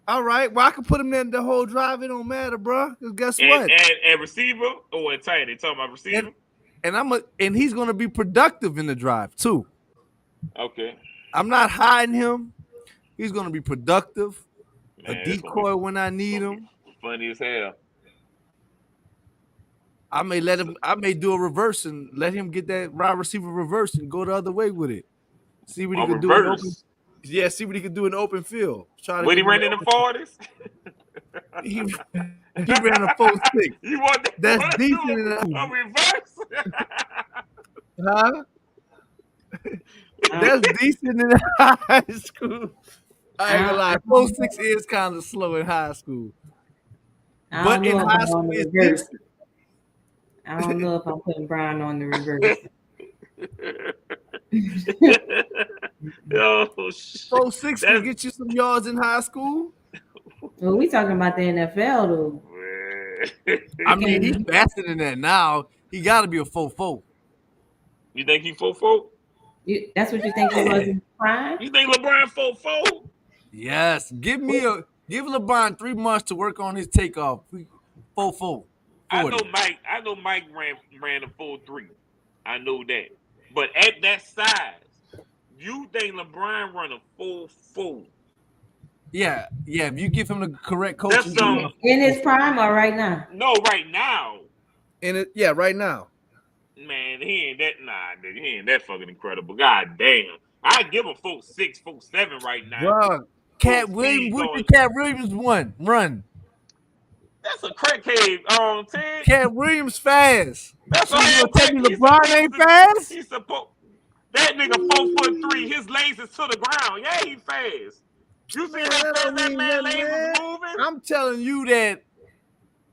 All right. Well, I can put him there the whole drive. It don't matter, bro. Because guess what? And receiver or a tight end. They talking about receiver. And he's gonna be productive in the drive too. Okay. I'm not hiding him. He's gonna be productive. Man, a decoy when I need him. Funny as hell. I may do a reverse and let him get that wide receiver reverse and go the other way with it. See what he can do. See what he can do in the open field. When he ran in the 40s? he ran a 4.6. You want that? That's decent enough. A reverse? Huh? That's decent in high school. I ain't gonna lie. 4.6 is kind of slow in high school. But in high school, it's decent. I don't know if I'm putting Brian on the reverse. Oh, 4.6 can get you some yards in high school. Well, we talking about the NFL though. I mean, he's faster than that now. He got to be a 4.4. You think he's 4.4? That's what you think he was in prime? You think LeBron 4.4? Yes. Give LeBron 3 months to work on his takeoff. 4.4. I know Mike ran a 4.3. I know that. But at that size, you think LeBron run a 4.4? Yeah. If you give him the correct coaching, in his prime or right now? No, right now. Right now. Man, he ain't that. Nah, nigga, he ain't that fucking incredible. God damn, I give him 4.6, 4.7 right now. Bro, Cat Williams, what did Cat Williams run? That's a crackhead, Ted. Cat Williams fast. That's so you gonna tell me LeBron ain't fast? He's supposed. That nigga 4'3", his legs is to the ground. Yeah, he fast. You see how fast that man legs is moving? I'm telling you that.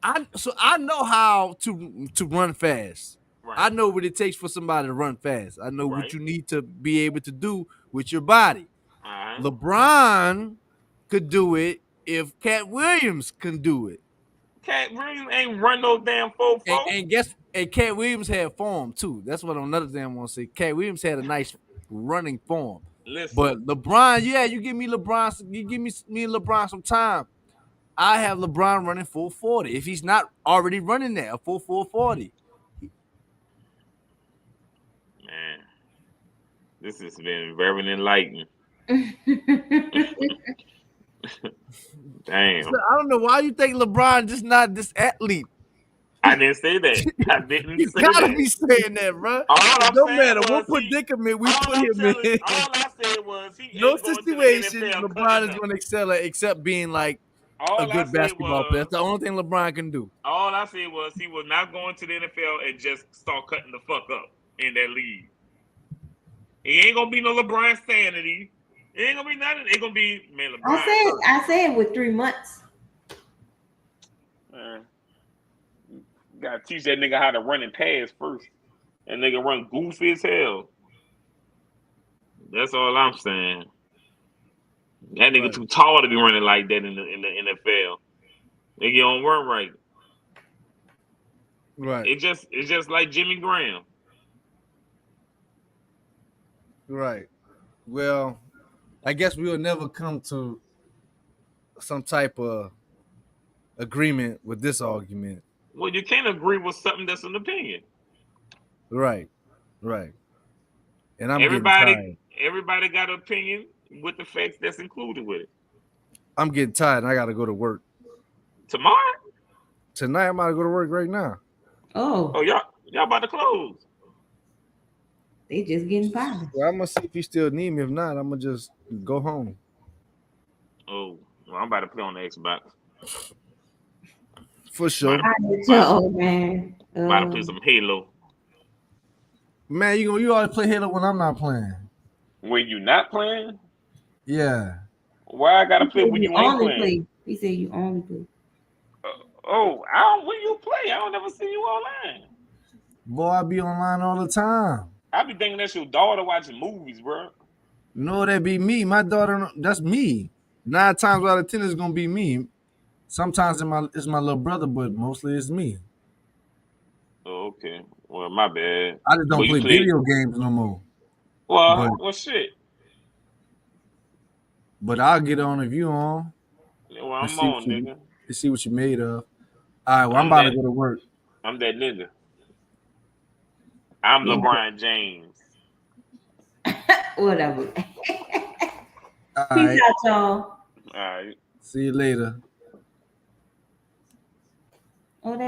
I know how to run fast. Right. I know what it takes for somebody to run fast. I know what you need to be able to do with your body. LeBron could do it if Cat Williams can do it. Cat Williams ain't run no damn 4.4. And Cat Williams had form too. That's what another damn want to say. Cat Williams had a nice running form. Listen. But LeBron, you give me LeBron, you give me LeBron some time. I have LeBron running 4.40 if he's not already running there, a 4.40. Man, this has been very enlightening. Damn. So I don't know why you think LeBron just not this athlete. I didn't say that. I didn't you say gotta that. be saying that, bro. No matter what predicament we put him in. All I said was no situation LeBron is going to excel at except being like a good basketball player. That's the only thing LeBron can do. All I said was he was not going to the NFL and just start cutting the fuck up in that league. He ain't gonna be no LeBron sanity. It ain't gonna be nothing. It's gonna be LeBron. I said with 3 months. Gotta teach that nigga how to run and pass first. That nigga run goofy as hell. That's all I'm saying. That nigga Right. too tall to be running like that in the NFL. Nigga don't run right. Right. It's just like Jimmy Graham. Right. Well, I guess we'll never come to some type of agreement with this argument. Well, you can't agree with something that's an opinion. Right. Right. And I'm getting Everybody tired. got an opinion with the facts that's included with it. I'm getting tired and I gotta go to work. Tomorrow? Tonight I'm about to go to work right now. Oh, Oh, y'all about to close. they just getting fired. Well, I'm gonna see if you still need me. If not, I'm gonna just go home. Oh, well, I'm about to play on the Xbox. For sure. I get your old man. About to play some Halo. Man, you always play Halo when I'm not playing. When you not playing? Yeah. Why I gotta play when you ain't only playing? play. He said you only play. When you play, I don't ever see you online. Boy, I be online all the time. I be thinking that's your daughter watching movies, bro. No, that be me. My daughter, that's me. 9 times out of 10 it's gonna be me. Sometimes it's my little brother, but mostly it's me. Oh, okay. Well, my bad. I just don't Well, you play play- video games no more. Well, shit. But I'll get on if you on. Well, and I'm see what on, you- nigga. to see what you made of. All right, well, I'm I'm about that- to go to work. I'm that nigga. I'm Yeah. LeBron James. Whatever. All Peace right, out, y'all. All right. see you later. Oh, that